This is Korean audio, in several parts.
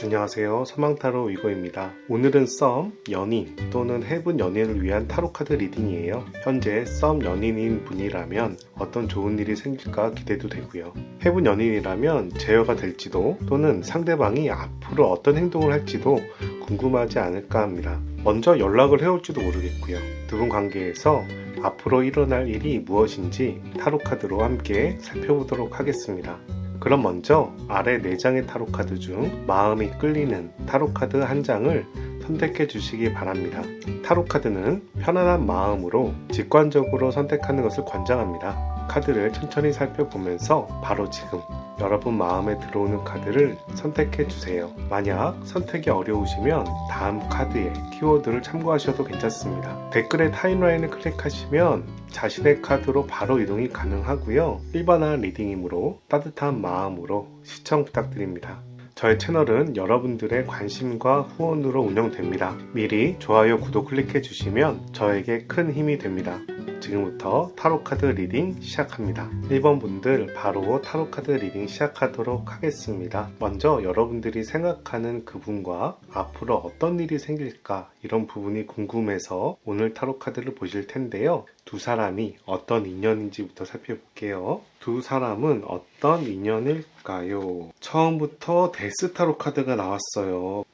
안녕하세요. 서망타로 위거입니다. 오늘은 썸, 연인 또는 헤븐 연인을 위한 타로카드 리딩이에요. 현재 썸 연인인 분이라면 어떤 좋은 일이 생길까 기대도 되고요. 헤븐 연인이라면 제어가 될지도 또는 상대방이 앞으로 어떤 행동을 할지도 궁금하지 않을까 합니다. 먼저 연락을 해올지도 모르겠고요. 두 분 관계에서 앞으로 일어날 일이 무엇인지 타로카드로 함께 살펴보도록 하겠습니다. 그럼 먼저 아래 4장의 타로카드 중 마음이 끌리는 타로카드 한 장을 선택해 주시기 바랍니다. 타로카드는 편안한 마음으로 직관적으로 선택하는 것을 권장합니다. 카드를 천천히 살펴보면서 바로 지금 여러분 마음에 들어오는 카드를 선택해 주세요. 만약 선택이 어려우시면 다음 카드에 키워드를 참고하셔도 괜찮습니다. 댓글에 타임라인을 클릭하시면 자신의 카드로 바로 이동이 가능하고요. 일반화 리딩이므로 따뜻한 마음으로 시청 부탁드립니다. 저의 채널은 여러분들의 관심과 후원으로 운영됩니다. 미리 좋아요, 구독 클릭해 주시면 저에게 큰 힘이 됩니다. 지금부터 타로카드 리딩 시작합니다. 1번 분들 바로 타로카드 리딩 시작하도록 하겠습니다. 먼저 여러분들이 생각하는 그분과 앞으로 어떤 일이 생길까 이런 부분이 궁금해서 오늘 타로카드를 보실 텐데요. 두 사람이 어떤 인연인지부터 살펴볼게요. 두 사람은 어떤 인연일까요? 처음부터 데스 타로 카드가 나왔어요.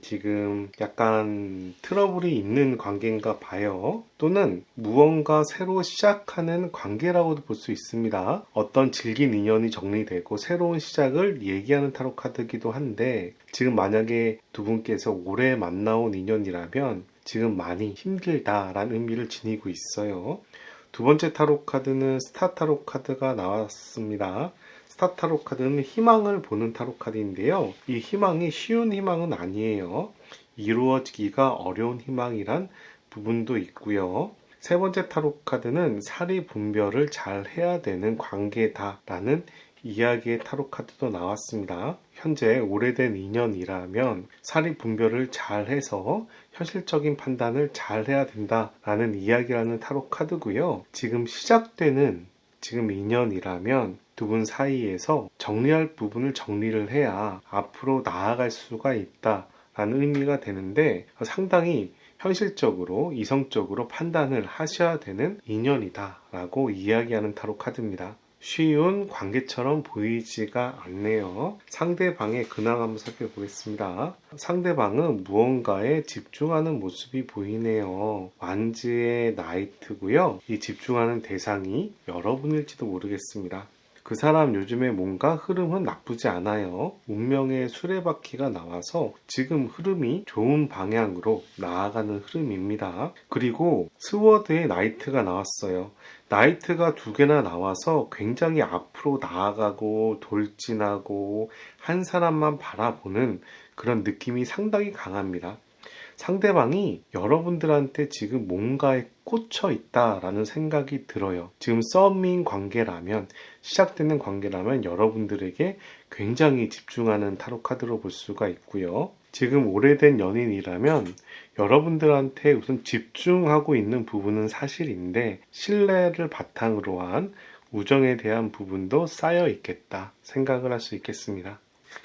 지금 약간 트러블이 있는 관계인가 봐요. 또는 무언가 새로 시작하는 관계라고도 볼 수 있습니다. 어떤 질긴 인연이 정리되고 새로운 시작을 얘기하는 타로 카드이기도 한데, 지금 만약에 두 분께서 오래 만나온 인연이라면 지금 많이 힘들다라는 의미를 지니고 있어요. 두 번째 타로 카드는 스타 타로 카드가 나왔습니다. 스타 타로 카드는 희망을 보는 타로 카드인데요. 이 희망이 쉬운 희망은 아니에요. 이루어지기가 어려운 희망이란 부분도 있고요. 세 번째 타로 카드는 사리 분별을 잘 해야 되는 관계다라는 이야기의 타로 카드도 나왔습니다. 현재 오래된 인연이라면 사리 분별을 잘 해서 현실적인 판단을 잘 해야 된다라는 이야기라는 타로 카드고요. 지금 시작되는 인연이라면 두 분 사이에서 정리할 부분을 정리를 해야 앞으로 나아갈 수가 있다라는 의미가 되는데, 상당히 현실적으로 이성적으로 판단을 하셔야 되는 인연이다라고 이야기하는 타로 카드입니다. 쉬운 관계처럼 보이지가 않네요. 상대방의 근황 한번 살펴보겠습니다. 상대방은 무언가에 집중하는 모습이 보이네요. 완즈의 나이트고요. 이 집중하는 대상이 여러분일지도 모르겠습니다. 그 사람 요즘에 뭔가 흐름은 나쁘지 않아요. 운명의 수레바퀴가 나와서 지금 흐름이 좋은 방향으로 나아가는 흐름입니다. 그리고 스워드의 나이트가 나왔어요. 나이트가 2개나 나와서 굉장히 앞으로 나아가고 돌진하고 한 사람만 바라보는 그런 느낌이 상당히 강합니다. 상대방이 여러분들한테 지금 뭔가에 꽂혀 있다라는 생각이 들어요. 지금 썸인 관계라면, 시작되는 관계라면 여러분들에게 굉장히 집중하는 타로 카드로 볼 수가 있고요. 지금 오래된 연인이라면 여러분들한테 우선 집중하고 있는 부분은 사실인데, 신뢰를 바탕으로 한 우정에 대한 부분도 쌓여 있겠다 생각을 할 수 있겠습니다.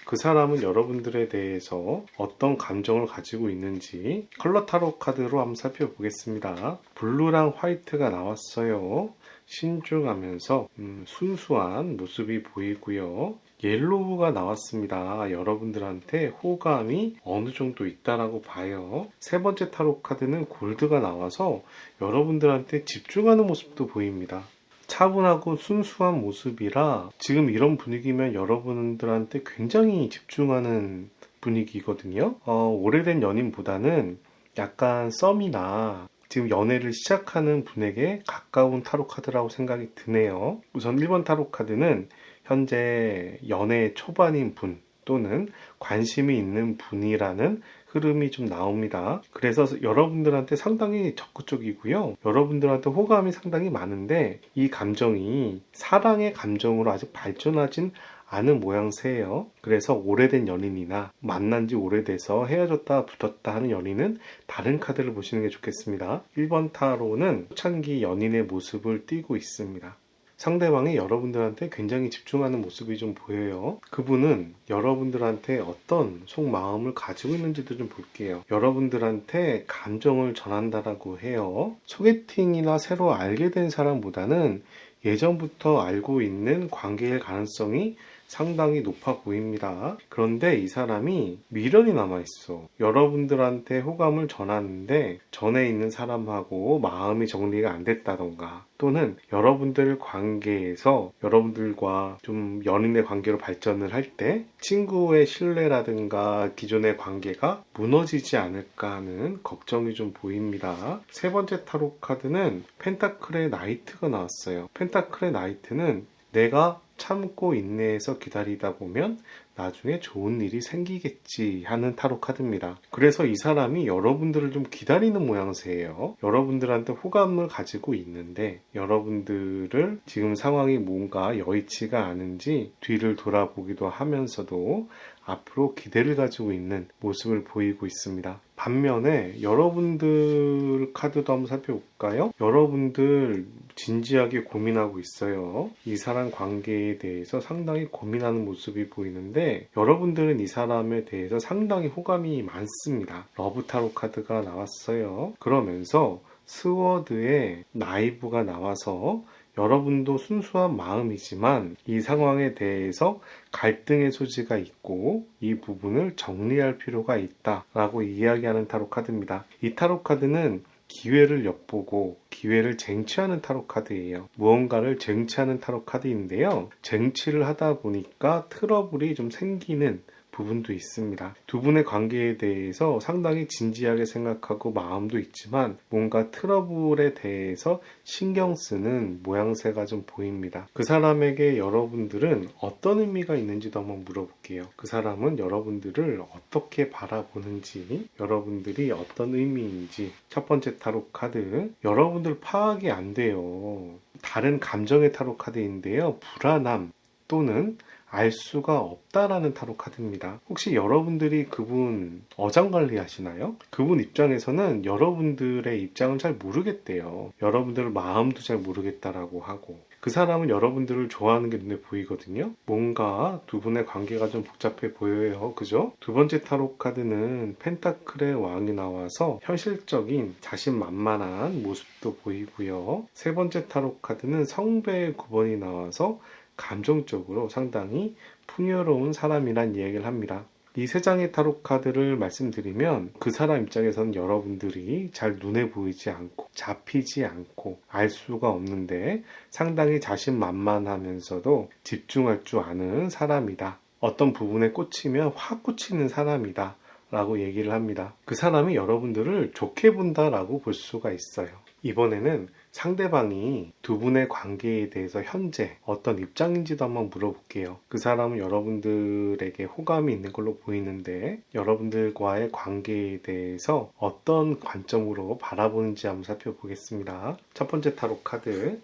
그 사람은 여러분들에 대해서 어떤 감정을 가지고 있는지 컬러 타로 카드로 한번 살펴보겠습니다. 블루랑 화이트가 나왔어요. 신중하면서 순수한 모습이 보이고요. 옐로우가 나왔습니다. 여러분들한테 호감이 어느 정도 있다라고 봐요. 세 번째 타로 카드는 골드가 나와서 여러분들한테 집중하는 모습도 보입니다. 차분하고 순수한 모습이라 지금 이런 분위기면 여러분들한테 굉장히 집중하는 분위기거든요. 오래된 연인보다는 약간 썸이나 지금 연애를 시작하는 분에게 가까운 타로 카드라고 생각이 드네요. 우선 1번 타로 카드는 현재 연애 초반인 분 또는 관심이 있는 분이라는 흐름이 좀 나옵니다. 그래서 여러분들한테 상당히 적극적이고요. 여러분들한테 호감이 상당히 많은데 이 감정이 사랑의 감정으로 아직 발전하진 않은 모양새예요. 그래서 오래된 연인이나 만난 지 오래돼서 헤어졌다 붙었다 하는 연인은 다른 카드를 보시는 게 좋겠습니다. 1번 타로는 초창기 연인의 모습을 띄고 있습니다. 상대방이 여러분들한테 굉장히 집중하는 모습이 좀 보여요. 그분은 여러분들한테 어떤 속마음을 가지고 있는지도 좀 볼게요. 여러분들한테 감정을 전한다라고 해요. 소개팅이나 새로 알게 된 사람보다는 예전부터 알고 있는 관계일 가능성이 상당히 높아 보입니다. 그런데 이 사람이 미련이 남아있어. 여러분들한테 호감을 전하는데 전에 있는 사람하고 마음이 정리가 안 됐다던가, 또는 여러분들 관계에서 여러분들과 좀 연인의 관계로 발전을 할 때 친구의 신뢰라든가 기존의 관계가 무너지지 않을까 하는 걱정이 좀 보입니다. 세 번째 타로 카드는 펜타클의 나이트가 나왔어요. 펜타클의 나이트는 내가 참고 인내해서 기다리다 보면 나중에 좋은 일이 생기겠지 하는 타로 카드입니다. 그래서 이 사람이 여러분들을 좀 기다리는 모양새예요. 여러분들한테 호감을 가지고 있는데 여러분들을 지금 상황이 뭔가 여의치가 않은지 뒤를 돌아보기도 하면서도 앞으로 기대를 가지고 있는 모습을 보이고 있습니다. 반면에 여러분들 카드도 한번 살펴볼까요? 여러분들 진지하게 고민하고 있어요. 이 사람 관계에 대해서 상당히 고민하는 모습이 보이는데 여러분들은 이 사람에 대해서 상당히 호감이 많습니다. 러브 타로 카드가 나왔어요. 그러면서 스워드의 나이브가 나와서 여러분도 순수한 마음이지만 이 상황에 대해서 갈등의 소지가 있고 이 부분을 정리할 필요가 있다라고 이야기하는 타로 카드입니다. 이 타로 카드는 기회를 엿보고 기회를 쟁취하는 타로 카드예요. 무언가를 쟁취하는 타로 카드인데요. 쟁취를 하다 보니까 트러블이 좀 생기는 부분도 있습니다. 두 분의 관계에 대해서 상당히 진지하게 생각하고 마음도 있지만 뭔가 트러블에 대해서 신경 쓰는 모양새가 좀 보입니다. 그 사람에게 여러분들은 어떤 의미가 있는지도 한번 물어볼게요. 그 사람은 여러분들을 어떻게 바라보는지, 여러분들이 어떤 의미인지. 첫 번째 타로 카드, 여러분들 파악이 안 돼요. 다른 감정의 타로 카드인데요. 불안함 또는 알 수가 없다라는 타로 카드입니다. 혹시 여러분들이 그분 어장관리 하시나요? 그분 입장에서는 여러분들의 입장을 잘 모르겠대요. 여러분들 마음도 잘 모르겠다라고 하고, 그 사람은 여러분들을 좋아하는 게 눈에 보이거든요. 뭔가 두 분의 관계가 좀 복잡해 보여요. 그죠? 두 번째 타로 카드는 펜타클의 왕이 나와서 현실적인 자신만만한 모습도 보이고요. 세 번째 타로 카드는 성배의 9번이 나와서 감정적으로 상당히 풍요로운 사람이란 이야기를 합니다. 이 세 장의 타로 카드를 말씀드리면 그 사람 입장에서는 여러분들이 잘 눈에 보이지 않고 잡히지 않고 알 수가 없는데 상당히 자신만만하면서도 집중할 줄 아는 사람이다. 어떤 부분에 꽂히면 확 꽂히는 사람이다 라고 얘기를 합니다. 그 사람이 여러분들을 좋게 본다라고 볼 수가 있어요. 이번에는 상대방이 두 분의 관계에 대해서 현재 어떤 입장인지도 한번 물어볼게요. 그 사람은 여러분들에게 호감이 있는 걸로 보이는데 여러분들과의 관계에 대해서 어떤 관점으로 바라보는지 한번 살펴보겠습니다. 첫 번째 타로 카드,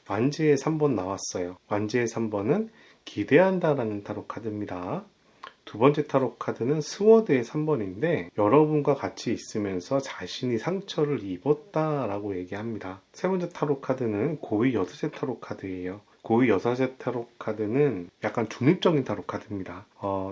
완지의 3번 나왔어요. 완지의 3번은 기대한다라는 타로 카드입니다. 두 번째 타로 카드는 스워드의 3번인데 여러분과 같이 있으면서 자신이 상처를 입었다라고 얘기합니다. 세 번째 타로 카드는 고위 여섯의 타로 카드예요. 고위 여섯의 타로 카드는 약간 중립적인 타로 카드입니다.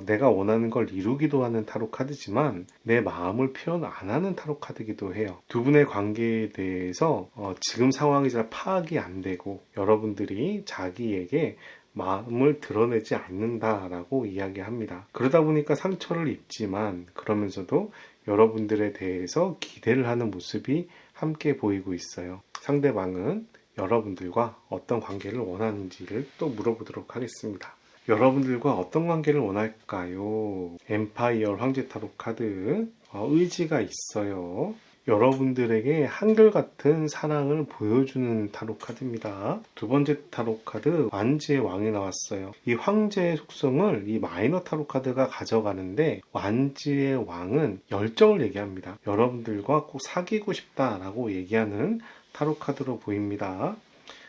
내가 원하는 걸 이루기도 하는 타로 카드지만 내 마음을 표현 안 하는 타로 카드이기도 해요. 두 분의 관계에 대해서 지금 상황이 잘 파악이 안 되고 여러분들이 자기에게 마음을 드러내지 않는다라고 이야기합니다. 그러다 보니까 상처를 입지만 그러면서도 여러분들에 대해서 기대를 하는 모습이 함께 보이고 있어요. 상대방은 여러분들과 어떤 관계를 원하는지를 또 물어보도록 하겠습니다. 여러분들과 어떤 관계를 원할까요? 엠파이어 황제 타로 카드, 의지가 있어요. 여러분들에게 한결같은 사랑을 보여주는 타로 카드입니다. 두 번째 타로 카드, 완지의 왕이 나왔어요. 이 황제의 속성을 이 마이너 타로 카드가 가져가는데 완지의 왕은 열정을 얘기합니다. 여러분들과 꼭 사귀고 싶다라고 얘기하는 타로 카드로 보입니다.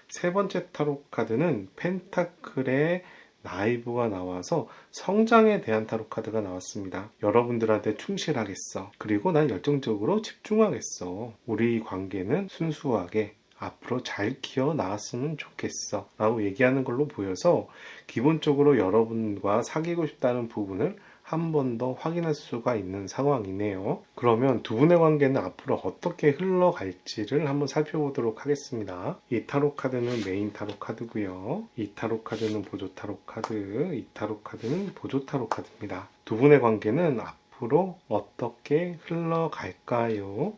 세 번째 타로 카드는 펜타클의 나이브가 나와서 성장에 대한 타로 카드가 나왔습니다. 여러분들한테 충실하겠어. 그리고 난 열정적으로 집중하겠어. 우리 관계는 순수하게 앞으로 잘 키워 나갔으면 좋겠어 라고 얘기하는 걸로 보여서 기본적으로 여러분과 사귀고 싶다는 부분을 한 번 더 확인할 수가 있는 상황이네요. 그러면 두 분의 관계는 앞으로 어떻게 흘러갈지를 한번 살펴보도록 하겠습니다. 이 타로 카드는 메인 타로 카드고요. 이 타로 카드는 보조 타로 카드, 이 타로 카드는 보조 타로 카드입니다. 두 분의 관계는 앞으로 어떻게 흘러갈까요?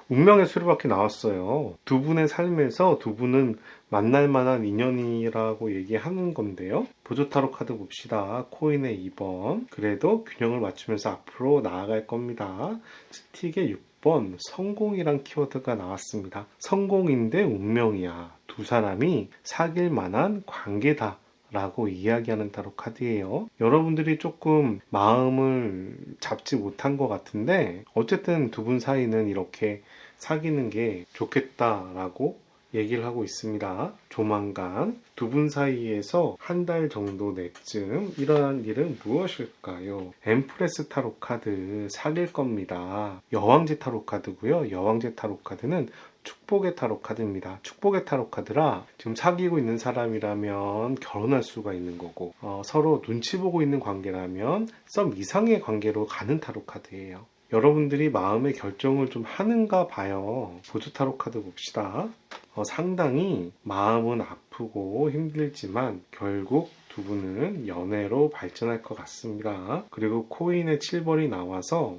운명의 수레바퀴 나왔어요. 두 분의 삶에서 두 분은 만날 만한 인연이라고 얘기하는 건데요. 보조 타로 카드 봅시다. 코인의 2번. 그래도 균형을 맞추면서 앞으로 나아갈 겁니다. 스틱의 6번. 성공이란 키워드가 나왔습니다. 성공인데 운명이야. 두 사람이 사귈 만한 관계다. 라고 이야기하는 타로 카드예요. 여러분들이 조금 마음을 잡지 못한 것 같은데 어쨌든 두 분 사이는 이렇게 사귀는 게 좋겠다라고 얘기를 하고 있습니다. 조만간 두 분 사이에서 한 달 정도 내쯤 일어난 일은 무엇일까요? 엠프레스 타로 카드 사귈 겁니다. 여왕제 타로 카드고요. 여왕제 타로 카드는 축복의 타로 카드입니다. 축복의 타로 카드라 지금 사귀고 있는 사람이라면 결혼할 수가 있는 거고 서로 눈치 보고 있는 관계라면 썸 이상의 관계로 가는 타로 카드예요. 여러분들이 마음의 결정을 좀 하는가 봐요. 보조 타로 카드 봅시다. 상당히 마음은 아프고 힘들지만 결국 두 분은 연애로 발전할 것 같습니다. 그리고 코인의 7번이 나와서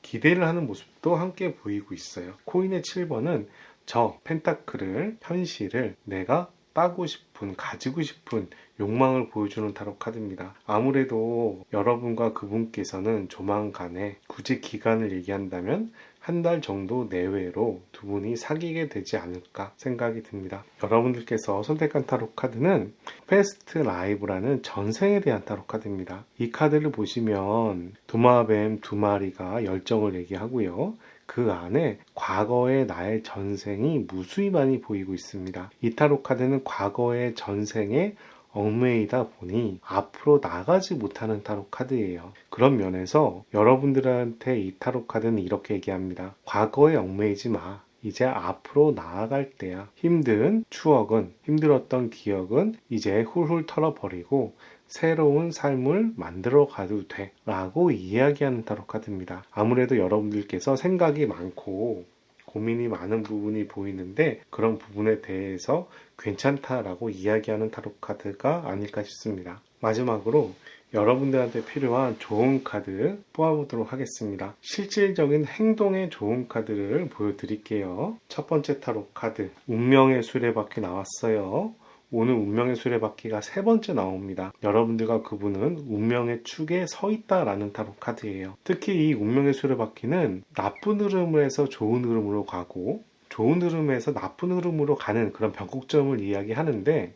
기대를 하는 모습도 함께 보이고 있어요. 코인의 7번은 저 펜타클을, 현실을 내가 따고 싶은, 가지고 싶은 욕망을 보여주는 타로 카드입니다. 아무래도 여러분과 그분께서는 조만간에 굳이 기간을 얘기한다면 한 달 정도 내외로 두 분이 사귀게 되지 않을까 생각이 듭니다. 여러분들께서 선택한 타로 카드는 패스트 라이브라는 전생에 대한 타로 카드입니다. 이 카드를 보시면 도마뱀 두 마리가 열정을 얘기하고요. 그 안에 과거의 나의 전생이 무수히 많이 보이고 있습니다. 이 타로 카드는 과거의 전생에 얽매이다 보니 앞으로 나가지 못하는 타로 카드예요. 그런 면에서 여러분들한테 이 타로 카드는 이렇게 얘기합니다. 과거에 얽매이지 마. 이제 앞으로 나아갈 때야. 힘든 추억은, 힘들었던 기억은 이제 훌훌 털어버리고 새로운 삶을 만들어 가도 돼 라고 이야기하는 타로 카드입니다. 아무래도 여러분들께서 생각이 많고 고민이 많은 부분이 보이는데 그런 부분에 대해서 괜찮다라고 이야기하는 타로 카드가 아닐까 싶습니다. 마지막으로 여러분들한테 필요한 좋은 카드 뽑아보도록 하겠습니다. 실질적인 행동에 좋은 카드를 보여드릴게요. 첫 번째 타로 카드 운명의 수레바퀴 나왔어요. 오늘 운명의 수레바퀴가 세 번째 나옵니다. 여러분들과 그분은 운명의 축에 서 있다라는 타로 카드예요. 특히 이 운명의 수레바퀴는 나쁜 흐름에서 좋은 흐름으로 가고 좋은 흐름에서 나쁜 흐름으로 가는 그런 변곡점을 이야기하는데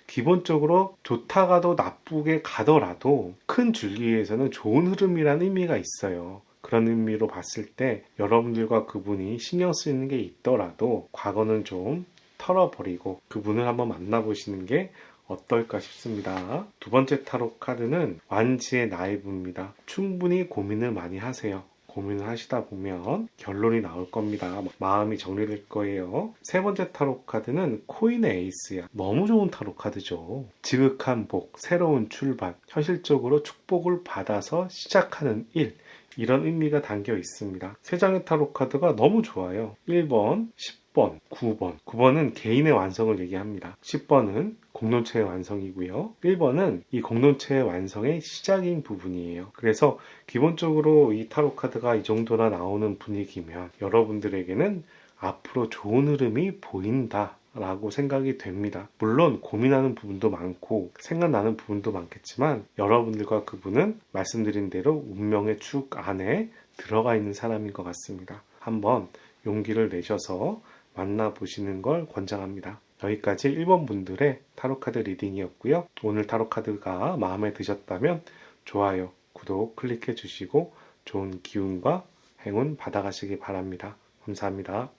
기본적으로 좋다가도 나쁘게 가더라도 큰 줄기에서는 좋은 흐름이라는 의미가 있어요. 그런 의미로 봤을 때 여러분들과 그분이 신경 쓰이는 게 있더라도 과거는 좀 털어버리고 그분을 한번 만나보시는 게 어떨까 싶습니다. 두 번째 타로 카드는 완지의 나이브입니다. 충분히 고민을 많이 하세요. 고민을 하시다 보면 결론이 나올 겁니다. 마음이 정리될 거예요. 세 번째 타로 카드는 코인의 에이스야. 너무 좋은 타로 카드죠. 지극한 복, 새로운 출발, 현실적으로 축복을 받아서 시작하는 일, 이런 의미가 담겨 있습니다. 세 장의 타로 카드가 너무 좋아요. 1번, 10번, 9번. 9번은 개인의 완성을 얘기합니다. 10번은 공동체의 완성이고요. 1번은 이 공동체의 완성의 시작인 부분이에요. 그래서 기본적으로 이 타로 카드가 이 정도나 나오는 분위기면 여러분들에게는 앞으로 좋은 흐름이 보인다 라고 생각이 됩니다. 물론 고민하는 부분도 많고 생각나는 부분도 많겠지만 여러분들과 그분은 말씀드린 대로 운명의 축 안에 들어가 있는 사람인 것 같습니다. 한번 용기를 내셔서 만나보시는 걸 권장합니다. 여기까지 1번 분들의 타로카드 리딩이었고요. 오늘 타로카드가 마음에 드셨다면 좋아요, 구독 클릭해 주시고 좋은 기운과 행운 받아가시기 바랍니다. 감사합니다.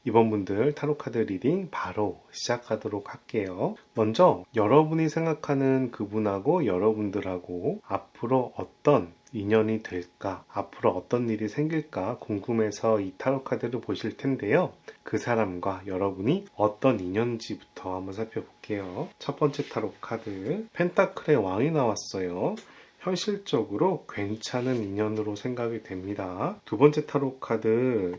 이번 분들 타로카드 리딩 바로 시작하도록 할게요. 먼저 여러분이 생각하는 그분하고 여러분들하고 앞으로 어떤 인연이 될까, 앞으로 어떤 일이 생길까 궁금해서 이 타로 카드를 보실 텐데요. 그 사람과 여러분이 어떤 인연인지부터 한번 살펴볼게요. 첫 번째 타로 카드, 펜타클의 왕이 나왔어요. 현실적으로 괜찮은 인연으로 생각이 됩니다. 두 번째 타로 카드,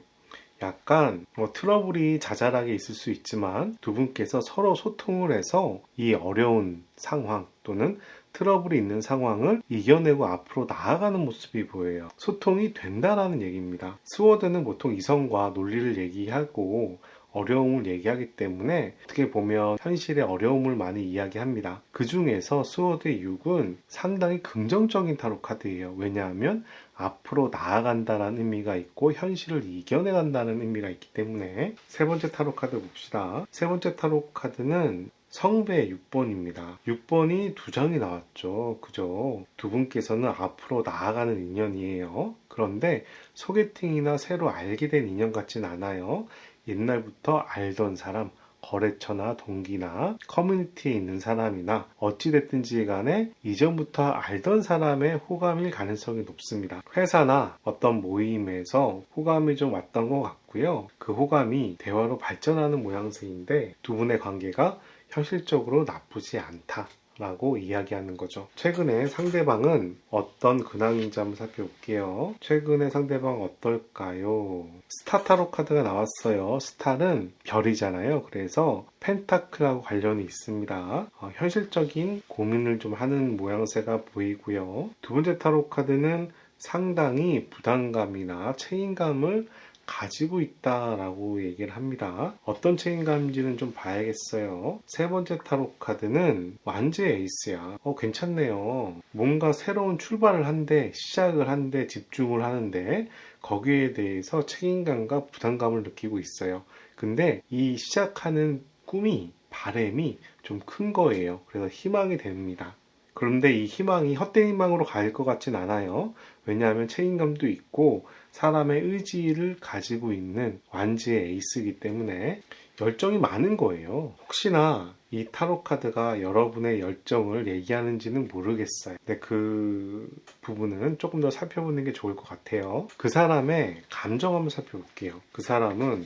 약간 트러블이 자잘하게 있을 수 있지만 두 분께서 서로 소통을 해서 이 어려운 상황 또는 트러블이 있는 상황을 이겨내고 앞으로 나아가는 모습이 보여요. 소통이 된다라는 얘기입니다. 스워드는 보통 이성과 논리를 얘기하고 어려움을 얘기하기 때문에 어떻게 보면 현실의 어려움을 많이 이야기합니다. 그 중에서 스워드의 6은 상당히 긍정적인 타로 카드예요. 왜냐하면 앞으로 나아간다는 의미가 있고 현실을 이겨내간다는 의미가 있기 때문에. 세 번째 타로 카드 봅시다. 세 번째 타로 카드는 성배 6번입니다. 6번이 두 장이 나왔죠. 그죠? 두 분께서는 앞으로 나아가는 인연이에요. 그런데 소개팅이나 새로 알게 된 인연 같진 않아요. 옛날부터 알던 사람, 거래처나 동기나 커뮤니티에 있는 사람이나 어찌됐든지 간에 이전부터 알던 사람의 호감일 가능성이 높습니다. 회사나 어떤 모임에서 호감이 좀 왔던 것 같고요. 그 호감이 대화로 발전하는 모양새인데 두 분의 관계가 현실적으로 나쁘지 않다 라고 이야기하는 거죠. 최근에 상대방은 어떤 근황인지 한번 살펴볼게요. 최근에 상대방 어떨까요? 스타 타로 카드가 나왔어요. 스타는 별이잖아요. 그래서 펜타클하고 관련이 있습니다. 현실적인 고민을 좀 하는 모양새가 보이고요. 두 번째 타로 카드는 상당히 부담감이나 책임감을 가지고 있다라고 얘기를 합니다. 어떤 책임감인지는 좀 봐야겠어요. 세 번째 타로 카드는 완지의 에이스야. 괜찮네요. 뭔가 새로운 출발을 한데, 시작을 한데 집중을 하는데 거기에 대해서 책임감과 부담감을 느끼고 있어요. 근데 이 시작하는 꿈이, 바람이 좀 큰 거예요. 그래서 희망이 됩니다. 그런데 이 희망이 헛된 희망으로 갈 것 같진 않아요. 왜냐하면 책임감도 있고 사람의 의지를 가지고 있는 완지의 에이스이기 때문에 열정이 많은 거예요. 혹시나 이 타로 카드가 여러분의 열정을 얘기하는지는 모르겠어요. 근데 그 부분은 조금 더 살펴보는 게 좋을 것 같아요. 그 사람의 감정 한번 살펴볼게요. 그 사람은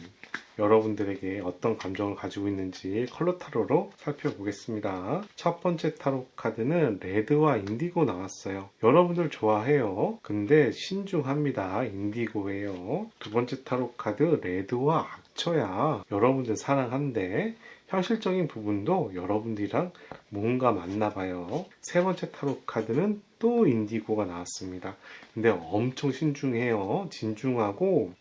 여러분들에게 어떤 감정을 가지고 있는지 컬러 타로로 살펴보겠습니다. 첫 번째 타로 카드는 레드와 인디고 나왔어요. 여러분들 좋아해요. 근데 신중합니다. 인디고예요. 두 번째 타로 카드 레드와 악처야. 여러분들 사랑한데 현실적인 부분도 여러분들이랑 뭔가 맞나봐요. 세 번째 타로 카드는 또 인디고가 나왔습니다. 근데 엄청 신중해요. 진중하고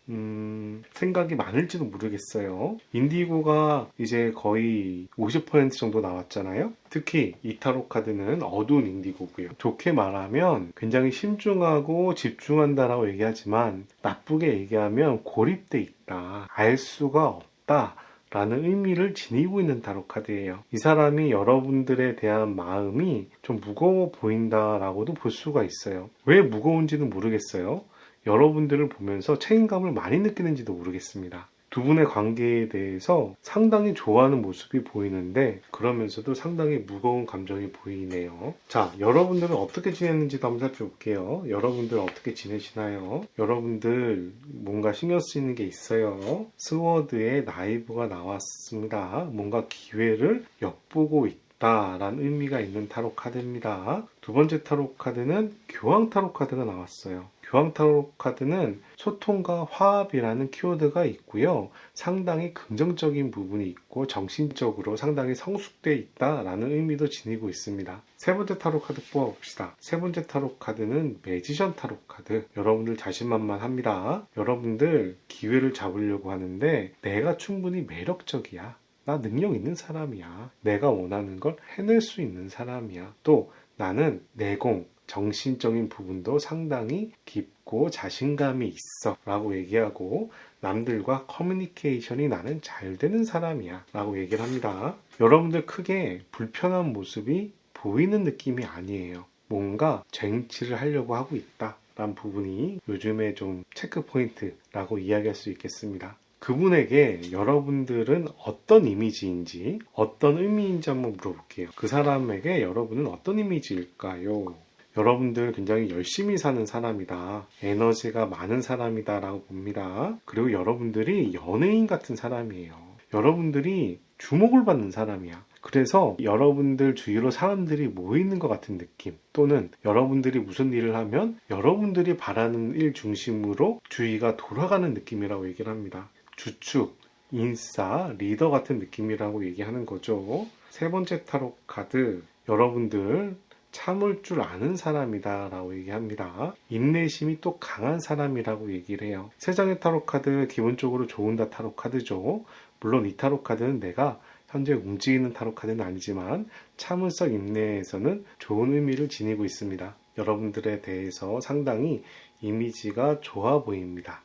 생각이 많을지도 모르겠어요. 인디고가 이제 거의 50% 정도 나왔잖아요. 특히 이 타로 카드는 어두운 인디고고요. 좋게 말하면 굉장히 신중하고 집중한다라고 얘기하지만 나쁘게 얘기하면 고립돼 있다. 알 수가 없다. 라는 의미를 지니고 있는 타로 카드예요. 이 사람이 여러분들에 대한 마음이 좀 무거워 보인다라고도 볼 수가 있어요. 왜 무거운지는 모르겠어요. 여러분들을 보면서 책임감을 많이 느끼는지도 모르겠습니다. 두 분의 관계에 대해서 상당히 좋아하는 모습이 보이는데 그러면서도 상당히 무거운 감정이 보이네요. 자, 여러분들은 어떻게 지냈는지도 한번 살펴볼게요. 여러분들 어떻게 지내시나요? 여러분들 뭔가 신경 쓰이는 게 있어요. 스워드의 나이브가 나왔습니다. 뭔가 기회를 엿보고 있다 라는 의미가 있는 타로 카드입니다. 두 번째 타로 카드는 교황 타로 카드가 나왔어요. 교황 타로 카드는 소통과 화합이라는 키워드가 있고요. 상당히 긍정적인 부분이 있고 정신적으로 상당히 성숙되어 있다라는 의미도 지니고 있습니다. 세 번째 타로 카드 뽑아봅시다. 세 번째 타로 카드는 매지션 타로 카드. 여러분들 자신만만합니다. 여러분들 기회를 잡으려고 하는데 내가 충분히 매력적이야. 나 능력 있는 사람이야. 내가 원하는 걸 해낼 수 있는 사람이야. 또 나는 내공, 정신적인 부분도 상당히 깊고 자신감이 있어 라고 얘기하고 남들과 커뮤니케이션이 나는 잘 되는 사람이야 라고 얘기를 합니다. 여러분들 크게 불편한 모습이 보이는 느낌이 아니에요. 뭔가 쟁취를 하려고 하고 있다 라는 부분이 요즘에 좀 체크 포인트라고 이야기할 수 있겠습니다. 그분에게 여러분들은 어떤 이미지인지 어떤 의미인지 한번 물어볼게요. 그 사람에게 여러분은 어떤 이미지일까요? 여러분들 굉장히 열심히 사는 사람이다. 에너지가 많은 사람이다 라고 봅니다. 그리고 여러분들이 연예인 같은 사람이에요. 여러분들이 주목을 받는 사람이야. 그래서 여러분들 주위로 사람들이 모이는 것 같은 느낌, 또는 여러분들이 무슨 일을 하면 여러분들이 바라는 일 중심으로 주위가 돌아가는 느낌이라고 얘기를 합니다. 주축, 인싸, 리더 같은 느낌이라고 얘기하는 거죠. 세 번째 타로 카드, 여러분들 참을 줄 아는 사람이다 라고 얘기합니다. 인내심이 또 강한 사람이라고 얘기를 해요. 세 장의 타로 카드 기본적으로 좋은 타로 카드죠. 물론 이 타로 카드는 내가 현재 움직이는 타로 카드는 아니지만 참을성 인내에서는 좋은 의미를 지니고 있습니다. 여러분들에 대해서 상당히 이미지가 좋아 보입니다.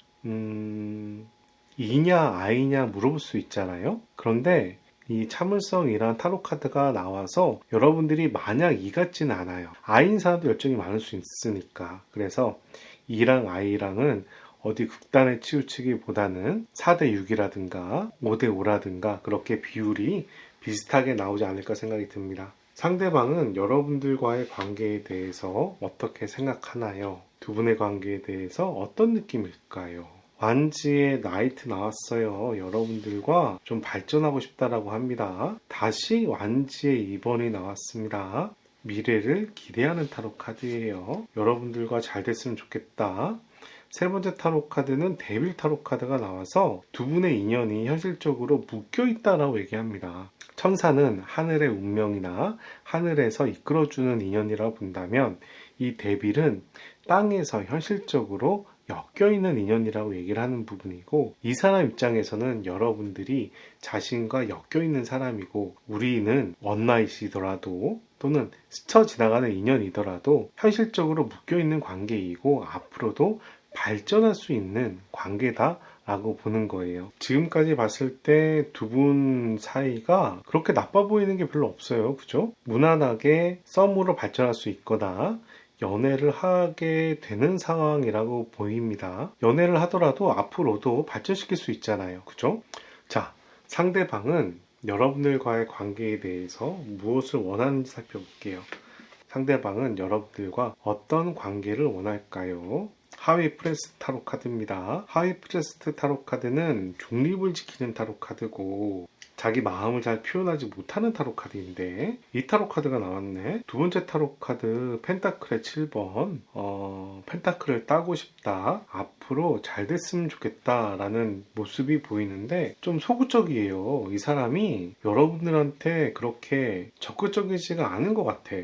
이냐 아이냐 물어볼 수 있잖아요. 그런데 이 참을성이란 타로 카드가 나와서 여러분들이 마냥 이 같지는 않아요. 아이인 사람도 열정이 많을 수 있으니까. 그래서 이랑 아이랑은 어디 극단에 치우치기보다는 4대6이라든가 5대5라든가 그렇게 비율이 비슷하게 나오지 않을까 생각이 듭니다. 상대방은 여러분들과의 관계에 대해서 어떻게 생각하나요? 두 분의 관계에 대해서 어떤 느낌일까요? 완지의 나이트 나왔어요. 여러분들과 좀 발전하고 싶다라고 합니다. 다시 완지의 2번이 나왔습니다. 미래를 기대하는 타로 카드예요. 여러분들과 잘 됐으면 좋겠다. 세 번째 타로 카드는 데빌 타로 카드가 나와서 두 분의 인연이 현실적으로 묶여 있다라고 얘기합니다. 천사는 하늘의 운명이나 하늘에서 이끌어주는 인연이라고 본다면 이 데빌은 땅에서 현실적으로 엮여있는 인연이라고 얘기를 하는 부분이고, 이 사람 입장에서는 여러분들이 자신과 엮여있는 사람이고, 우리는 원나잇이더라도 또는 스쳐 지나가는 인연이더라도 현실적으로 묶여있는 관계이고 앞으로도 발전할 수 있는 관계다 라고 보는 거예요. 지금까지 봤을 때 두 분 사이가 그렇게 나빠 보이는 게 별로 없어요. 그죠? 무난하게 썸으로 발전할 수 있거나 연애를 하게 되는 상황이라고 보입니다. 연애를 하더라도 앞으로도 발전시킬 수 있잖아요. 그죠? 자, 상대방은 여러분들과의 관계에 대해서 무엇을 원하는지 살펴볼게요. 상대방은 여러분들과 어떤 관계를 원할까요? 하위 프레스트 타로 카드입니다. 하위 프레스트 타로 카드는 중립을 지키는 타로 카드고 자기 마음을 잘 표현하지 못하는 타로 카드인데 이 타로 카드가 나왔네. 두 번째 타로 카드 펜타클의 7번 펜타클을 따고 싶다. 앞으로 잘 됐으면 좋겠다 라는 모습이 보이는데 좀 소극적이에요. 이 사람이 여러분들한테 그렇게 적극적이지가 않은 것 같아.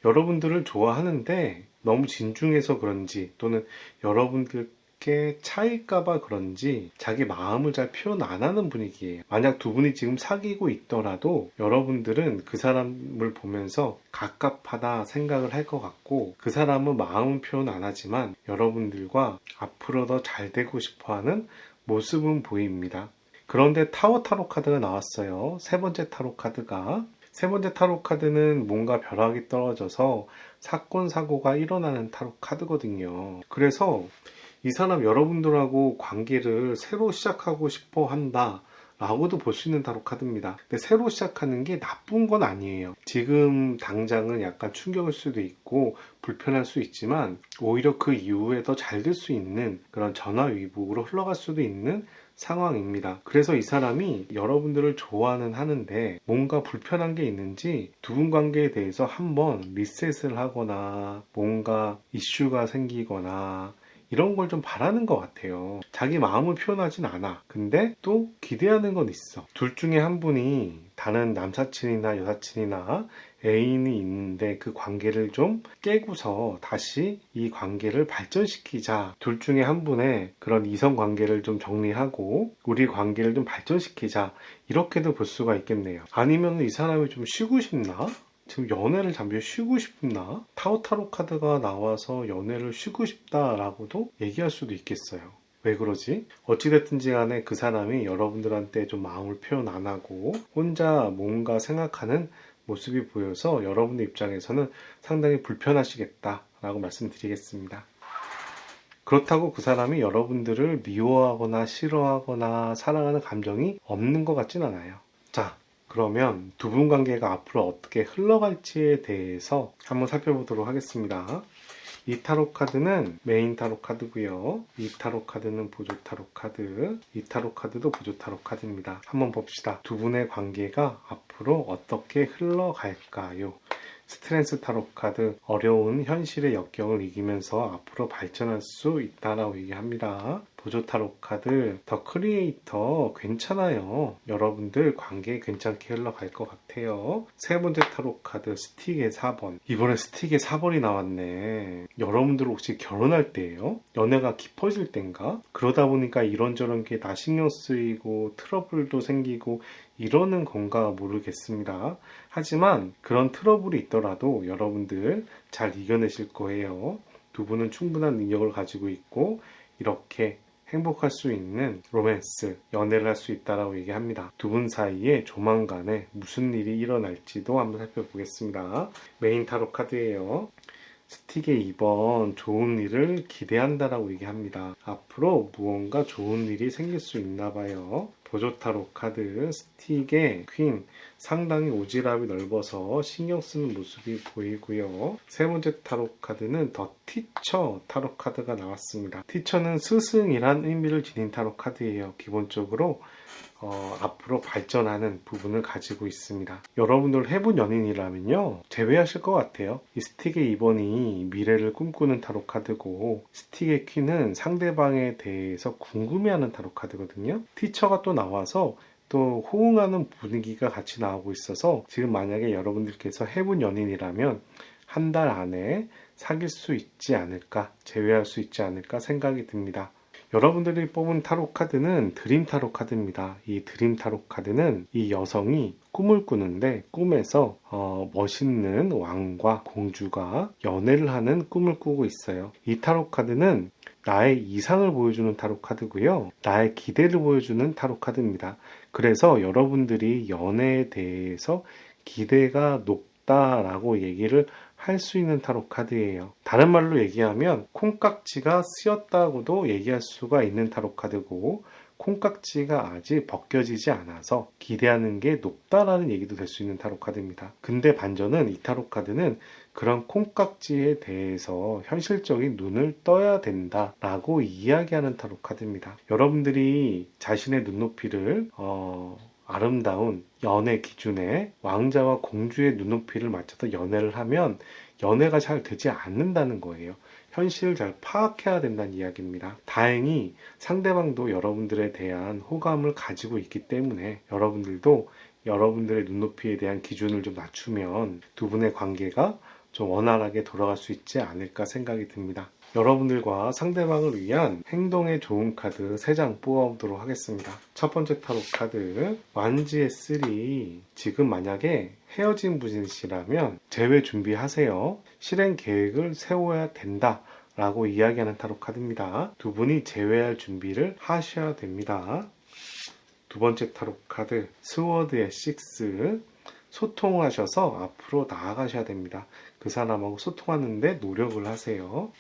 여러분들을 좋아하는데 너무 진중해서 그런지 또는 여러분들께 차일까봐 그런지 자기 마음을 잘 표현 안 하는 분위기예요. 만약 두 분이 지금 사귀고 있더라도 여러분들은 그 사람을 보면서 갑갑하다 생각을 할 것 같고, 그 사람은 마음은 표현 안 하지만 여러분들과 앞으로 더 잘 되고 싶어하는 모습은 보입니다. 그런데 타워 타로 카드가 나왔어요. 세 번째 타로 카드가. 세 번째 타로 카드는 뭔가 벼락이 떨어져서 사건, 사고가 일어나는 타로 카드거든요. 그래서 이 사람 여러분들하고 관계를 새로 시작하고 싶어 한다 라고도 볼 수 있는 타로 카드입니다. 근데 새로 시작하는 게 나쁜 건 아니에요. 지금 당장은 약간 충격일 수도 있고 불편할 수 있지만 오히려 그 이후에 더 잘 될 수 있는 그런 전화위복으로 흘러갈 수도 있는 상황입니다. 그래서 이 사람이 여러분들을 좋아는 하는데 뭔가 불편한 게 있는지 두 분 관계에 대해서 한번 리셋을 하거나 뭔가 이슈가 생기거나 이런 걸 좀 바라는 것 같아요. 자기 마음을 표현하진 않아. 근데 또 기대하는 건 있어. 둘 중에 한 분이 다른 남사친이나 여사친이나 애인이 있는데 그 관계를 좀 깨고서 다시 이 관계를 발전시키자. 둘 중에 한 분의 그런 이성 관계를 좀 정리하고 우리 관계를 좀 발전시키자. 이렇게도 볼 수가 있겠네요. 아니면 이 사람이 좀 쉬고 싶나? 지금 연애를 잠시 쉬고 싶나? 타로 카드가 나와서 연애를 쉬고 싶다라고도 얘기할 수도 있겠어요. 왜 그러지? 어찌됐든지 간에 그 사람이 여러분들한테 좀 마음을 표현 안 하고 혼자 뭔가 생각하는 모습이 보여서 여러분들 입장에서는 상당히 불편하시겠다라고 말씀드리겠습니다. 그렇다고 그 사람이 여러분들을 미워하거나 싫어하거나 사랑하는 감정이 없는 것 같진 않아요. 자, 그러면 두 분 관계가 앞으로 어떻게 흘러갈지에 대해서 한번 살펴보도록 하겠습니다. 이 타로 카드는 메인 타로 카드고요. 이 타로 카드는 보조 타로 카드, 이 타로 카드도 보조 타로 카드입니다. 한번 봅시다. 두 분의 관계가 앞으로 어떻게 흘러갈까요? 스트렝스 타로 카드, 어려운 현실의 역경을 이기면서 앞으로 발전할 수 있다라고 얘기합니다. 보조 타로 카드, 더 크리에이터 괜찮아요. 여러분들 관계 괜찮게 흘러갈 것 같아요. 세 번째 타로 카드, 스틱의 4번. 이번에 스틱의 4번이 나왔네. 여러분들 혹시 결혼할 때예요? 연애가 깊어질 땐가? 그러다 보니까 이런저런 게 다 신경 쓰이고 트러블도 생기고 이러는 건가 모르겠습니다. 하지만 그런 트러블이 있더라도 여러분들 잘 이겨내실 거예요. 두 분은 충분한 능력을 가지고 있고 이렇게 행복할 수 있는 로맨스, 연애를 할 수 있다라고 얘기합니다. 두 분 사이에 조만간에 무슨 일이 일어날지도 한번 살펴보겠습니다. 메인 타로 카드예요. 스틱의 2번, 좋은 일을 기대한다라고 얘기합니다. 앞으로 무언가 좋은 일이 생길 수 있나 봐요. 보조 타로 카드, 스틱의 퀸, 상당히 오지랖이 넓어서 신경 쓰는 모습이 보이고요. 세 번째 타로 카드는 더 티처 타로 카드가 나왔습니다. 티처는 스승이란 의미를 지닌 타로 카드예요. 기본적으로 앞으로 발전하는 부분을 가지고 있습니다. 여러분들 해본 연인이라면요 제외하실 것 같아요. 이 스틱의 2번이 미래를 꿈꾸는 타로 카드고 스틱의 퀸은 상대방에 대해서 궁금해하는 타로 카드거든요. 티처가 또 나와서 또 호응하는 분위기가 같이 나오고 있어서 지금 만약에 여러분들께서 해본 연인이라면 한 달 안에 사귈 수 있지 않을까, 제외할 수 있지 않을까 생각이 듭니다. 여러분들이 뽑은 타로 카드는 드림 타로 카드입니다. 이 드림 타로 카드는 이 여성이 꿈을 꾸는데 꿈에서 멋있는 왕과 공주가 연애를 하는 꿈을 꾸고 있어요. 이 타로 카드는 나의 이상을 보여주는 타로 카드고요. 나의 기대를 보여주는 타로 카드입니다. 그래서 여러분들이 연애에 대해서 기대가 높다라고 얘기를 할 수 있는 타로 카드예요. 다른 말로 얘기하면 콩깍지가 쓰였다고도 얘기할 수가 있는 타로 카드고 콩깍지가 아직 벗겨지지 않아서 기대하는 게 높다라는 얘기도 될 수 있는 타로 카드입니다. 근데 반전은 이 타로 카드는 그런 콩깍지에 대해서 현실적인 눈을 떠야 된다라고 이야기하는 타로 카드입니다. 여러분들이 자신의 눈높이를 아름다운 연애 기준에 왕자와 공주의 눈높이를 맞춰서 연애를 하면 연애가 잘 되지 않는다는 거예요. 현실을 잘 파악해야 된다는 이야기입니다. 다행히 상대방도 여러분들에 대한 호감을 가지고 있기 때문에 여러분들도 여러분들의 눈높이에 대한 기준을 좀 낮추면 두 분의 관계가 좀 원활하게 돌아갈 수 있지 않을까 생각이 듭니다. 여러분들과 상대방을 위한 행동에 좋은 카드 3장 뽑아보도록 하겠습니다. 첫 번째 타로 카드 완지의 3. 지금 만약에 헤어진 분이시라면 재회 준비하세요. 실행 계획을 세워야 된다 라고 이야기하는 타로 카드입니다. 두 분이 재회할 준비를 하셔야 됩니다. 두 번째 타로 카드 스워드의 6. 소통하셔서 앞으로 나아가셔야 됩니다. 그 사람하고 소통하는데 노력을 하세요.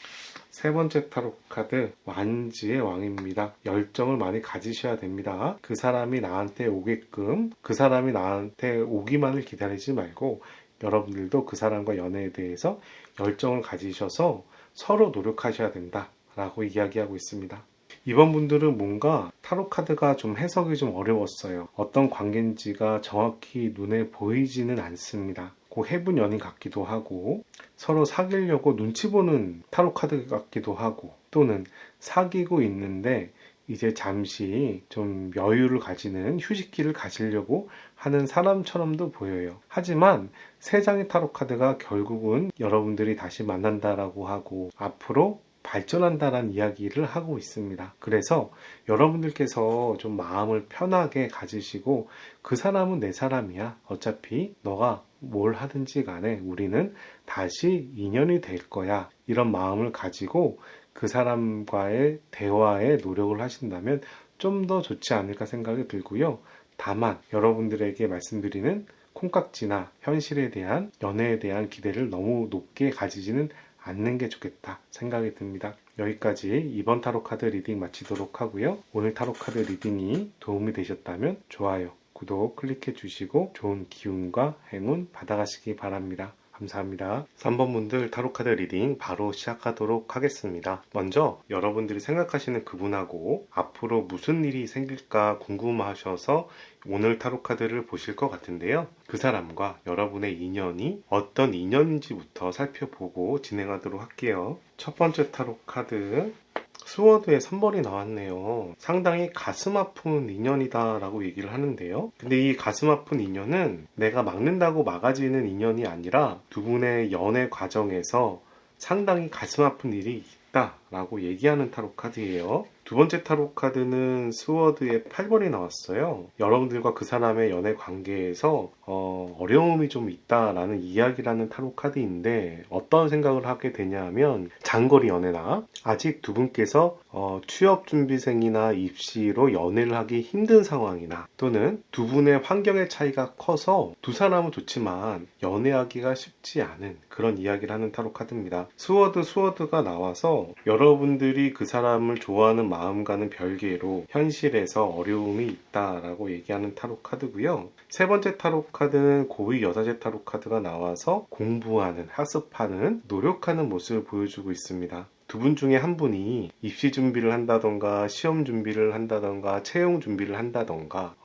세 번째 타로 카드 완지의 왕입니다. 열정을 많이 가지셔야 됩니다. 그 사람이 나한테 오게끔, 그 사람이 나한테 오기만을 기다리지 말고 여러분들도 그 사람과 연애에 대해서 열정을 가지셔서 서로 노력하셔야 된다라고 이야기하고 있습니다. 이번 분들은 뭔가 타로 카드가 좀 해석이 좀 어려웠어요. 어떤 관계인지가 정확히 눈에 보이지는 않습니다. 그 해분 연인 같기도 하고 서로 사귀려고 눈치 보는 타로 카드 같기도 하고 또는 사귀고 있는데 이제 잠시 좀 여유를 가지는 휴식기를 가지려고 하는 사람처럼도 보여요. 하지만 세 장의 타로 카드가 결국은 여러분들이 다시 만난다라고 하고 앞으로 발전한다라는 이야기를 하고 있습니다. 그래서 여러분들께서 좀 마음을 편하게 가지시고 그 사람은 내 사람이야. 어차피 너가 뭘 하든지 간에 우리는 다시 인연이 될 거야. 이런 마음을 가지고 그 사람과의 대화에 노력을 하신다면 좀 더 좋지 않을까 생각이 들고요. 다만 여러분들에게 말씀드리는 콩깍지나 현실에 대한 연애에 대한 기대를 너무 높게 가지지는 않는 게 좋겠다 생각이 듭니다. 여기까지 이번 타로 카드 리딩 마치도록 하고요. 오늘 타로 카드 리딩이 도움이 되셨다면 좋아요, 구독 클릭해 주시고 좋은 기운과 행운 받아가시기 바랍니다. 감사합니다. 3번 분들 타로카드 리딩 바로 시작하도록 하겠습니다. 먼저 여러분들이 생각하시는 그분하고 앞으로 무슨 일이 생길까 궁금하셔서 오늘 타로카드를 보실 것 같은데요. 그 사람과 여러분의 인연이 어떤 인연인지부터 살펴보고 진행하도록 할게요. 첫 번째 타로카드 스워드의 3번이 나왔네요. 상당히 가슴 아픈 인연이다 라고 얘기를 하는데요. 근데 이 가슴 아픈 인연은 내가 막는다고 막아지는 인연이 아니라 두 분의 연애 과정에서 상당히 가슴 아픈 일이 있다 라고 얘기하는 타로 카드예요. 두 번째 타로 카드는 스워드의 8번이 나왔어요. 여러분들과 그 사람의 연애 관계에서 어려움이 좀 있다라는 이야기라는 타로 카드인데 어떤 생각을 하게 되냐 하면 장거리 연애나 아직 두 분께서 취업 준비생이나 입시로 연애를 하기 힘든 상황이나 또는 두 분의 환경의 차이가 커서 두 사람은 좋지만 연애하기가 쉽지 않은 그런 이야기를 하는 타로 카드입니다. 스워드가 나와서 여러분들이 그 사람을 좋아하는 마음과는 별개로 현실에서 어려움이 있다라고 얘기하는 타로 카드고요. 세 번째 타로 카드는 고위 여자제 타로 카드가 나와서 공부하는, 학습하는, 노력하는 모습을 보여주고 있습니다. 두 분 중에 한 분이 입시 준비를 한다던가 시험 준비를 한다던가 채용 준비를 한다던가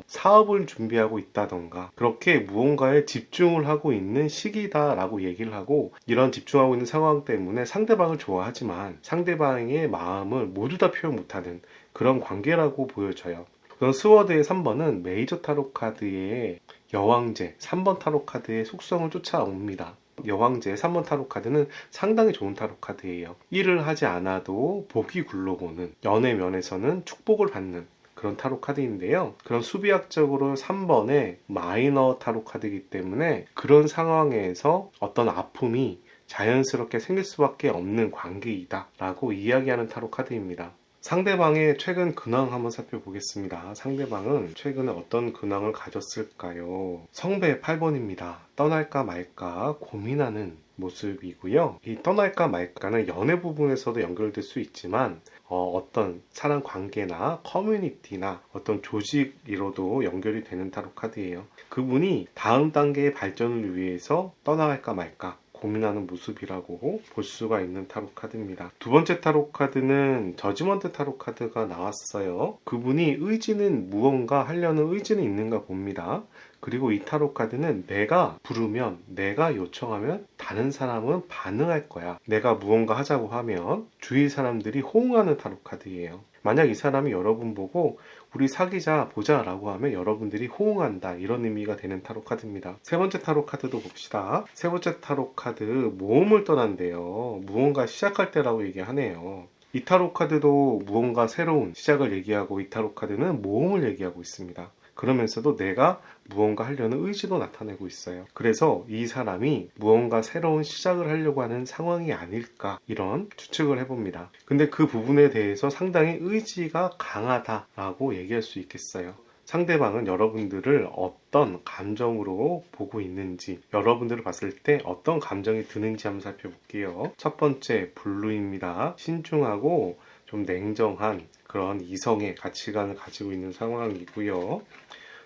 사업을 준비하고 있다던가 그렇게 무언가에 집중을 하고 있는 시기다라고 얘기를 하고 이런 집중하고 있는 상황 때문에 상대방을 좋아하지만 상대방의 마음을 모두 다 표현 못하는 그런 관계라고 보여져요. 그럼 스워드의 3번은 메이저 타로 카드의 여왕제 3번 타로 카드의 속성을 쫓아옵니다. 여왕제 3번 타로 카드는 상당히 좋은 타로 카드예요. 일을 하지 않아도 복이 굴러오는 연애 면에서는 축복을 받는 그런 타로 카드인데요. 그런 수비학적으로 3번의 마이너 타로 카드이기 때문에 그런 상황에서 어떤 아픔이 자연스럽게 생길 수밖에 없는 관계이다 라고 이야기하는 타로 카드입니다. 상대방의 최근 근황 한번 살펴보겠습니다. 상대방은 최근에 어떤 근황을 가졌을까요? 성배 8번입니다. 떠날까 말까 고민하는 모습이고요. 이 떠날까 말까는 연애 부분에서도 연결될 수 있지만 어떤 사람 관계나 커뮤니티나 어떤 조직으로도 연결이 되는 타로 카드예요. 그분이 다음 단계의 발전을 위해서 떠나갈까 말까 고민하는 모습이라고 볼 수가 있는 타로 카드입니다. 두 번째 타로 카드는 저지먼트 타로 카드가 나왔어요. 그분이 의지는 무언가 하려는 의지는 있는가 봅니다. 그리고 이 타로 카드는 내가 부르면, 내가 요청하면 다른 사람은 반응할 거야. 내가 무언가 하자고 하면 주위 사람들이 호응하는 타로 카드예요. 만약 이 사람이 여러분 보고 우리 사귀자 보자 라고 하면 여러분들이 호응한다 이런 의미가 되는 타로 카드입니다. 세 번째 타로 카드도 봅시다. 세 번째 타로 카드 모험을 떠난대요. 무언가 시작할 때라고 얘기하네요. 이 타로 카드도 무언가 새로운 시작을 얘기하고 이 타로 카드는 모험을 얘기하고 있습니다. 그러면서도 내가 무언가 하려는 의지도 나타내고 있어요. 그래서 이 사람이 무언가 새로운 시작을 하려고 하는 상황이 아닐까 이런 추측을 해봅니다. 근데 그 부분에 대해서 상당히 의지가 강하다라고 얘기할 수 있겠어요. 상대방은 여러분들을 어떤 감정으로 보고 있는지 여러분들을 봤을 때 어떤 감정이 드는지 한번 살펴볼게요. 첫 번째 블루입니다. 신중하고 좀 냉정한 그런 이성의 가치관을 가지고 있는 상황이고요.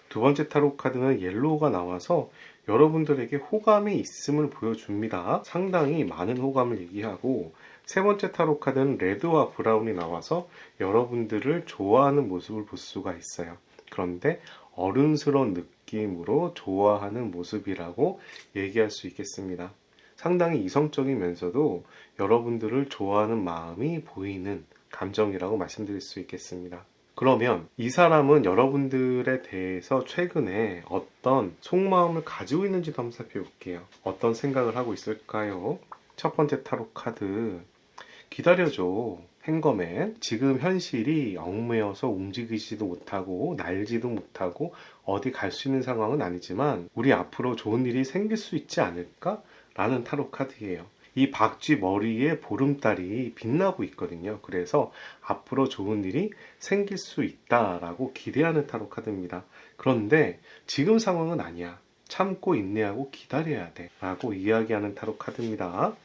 두 번째 타로 카드는 옐로우가 나와서 여러분들에게 호감이 있음을 보여줍니다. 상당히 많은 호감을 얘기하고 세 번째 타로 카드는 레드와 브라운이 나와서 여러분들을 좋아하는 모습을 볼 수가 있어요. 그런데 어른스러운 느낌으로 좋아하는 모습이라고 얘기할 수 있겠습니다. 상당히 이성적이면서도 여러분들을 좋아하는 마음이 보이는 감정이라고 말씀드릴 수 있겠습니다. 그러면 이 사람은 여러분들에 대해서 최근에 어떤 속마음을 가지고 있는지도 한번 살펴볼게요. 어떤 생각을 하고 있을까요? 첫 번째 타로 카드 기다려줘. 행거맨. 지금 현실이 얽매여서 움직이지도 못하고 날지도 못하고 어디 갈 수 있는 상황은 아니지만 우리 앞으로 좋은 일이 생길 수 있지 않을까? 라는 타로 카드예요. 이 박쥐 머리에 보름달이 빛나고 있거든요. 그래서 앞으로 좋은 일이 생길 수 있다라고 기대하는 타로 카드입니다. 그런데 지금 상황은 아니야. 참고 인내하고 기다려야 돼 라고 이야기하는 타로 카드입니다.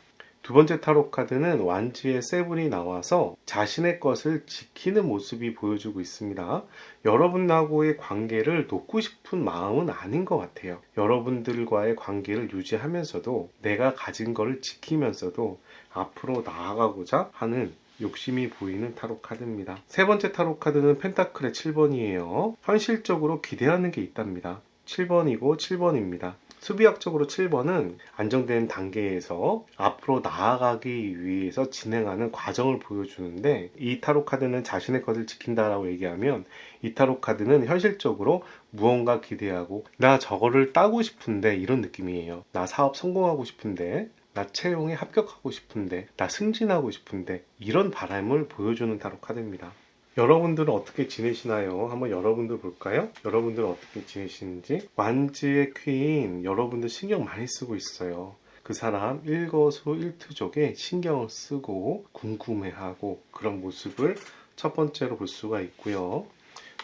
두 번째 타로 카드는 완지의 세븐이 나와서 자신의 것을 지키는 모습이 보여주고 있습니다. 여러분하고의 관계를 놓고 싶은 마음은 아닌 것 같아요. 여러분들과의 관계를 유지하면서도 내가 가진 것을 지키면서도 앞으로 나아가고자 하는 욕심이 보이는 타로 카드입니다. 세 번째 타로 카드는 펜타클의 7번이에요. 현실적으로 기대하는 게 있답니다. 7번이고 7번입니다. 수비학적으로 7번은 안정된 단계에서 앞으로 나아가기 위해서 진행하는 과정을 보여주는데, 이 타로 카드는 자신의 것을 지킨다라고 얘기하면 이 타로 카드는 현실적으로 무언가 기대하고 나 저거를 따고 싶은데 이런 느낌이에요. 나 사업 성공하고 싶은데, 나 채용에 합격하고 싶은데, 나 승진하고 싶은데, 이런 바람을 보여주는 타로 카드입니다. 여러분들은 어떻게 지내시나요? 한번 여러분들 볼까요? 여러분들은 어떻게 지내시는지. 완지의 퀸, 여러분들 신경 많이 쓰고 있어요. 그 사람 일거수일투족에 신경을 쓰고 궁금해하고 그런 모습을 첫 번째로 볼 수가 있고요.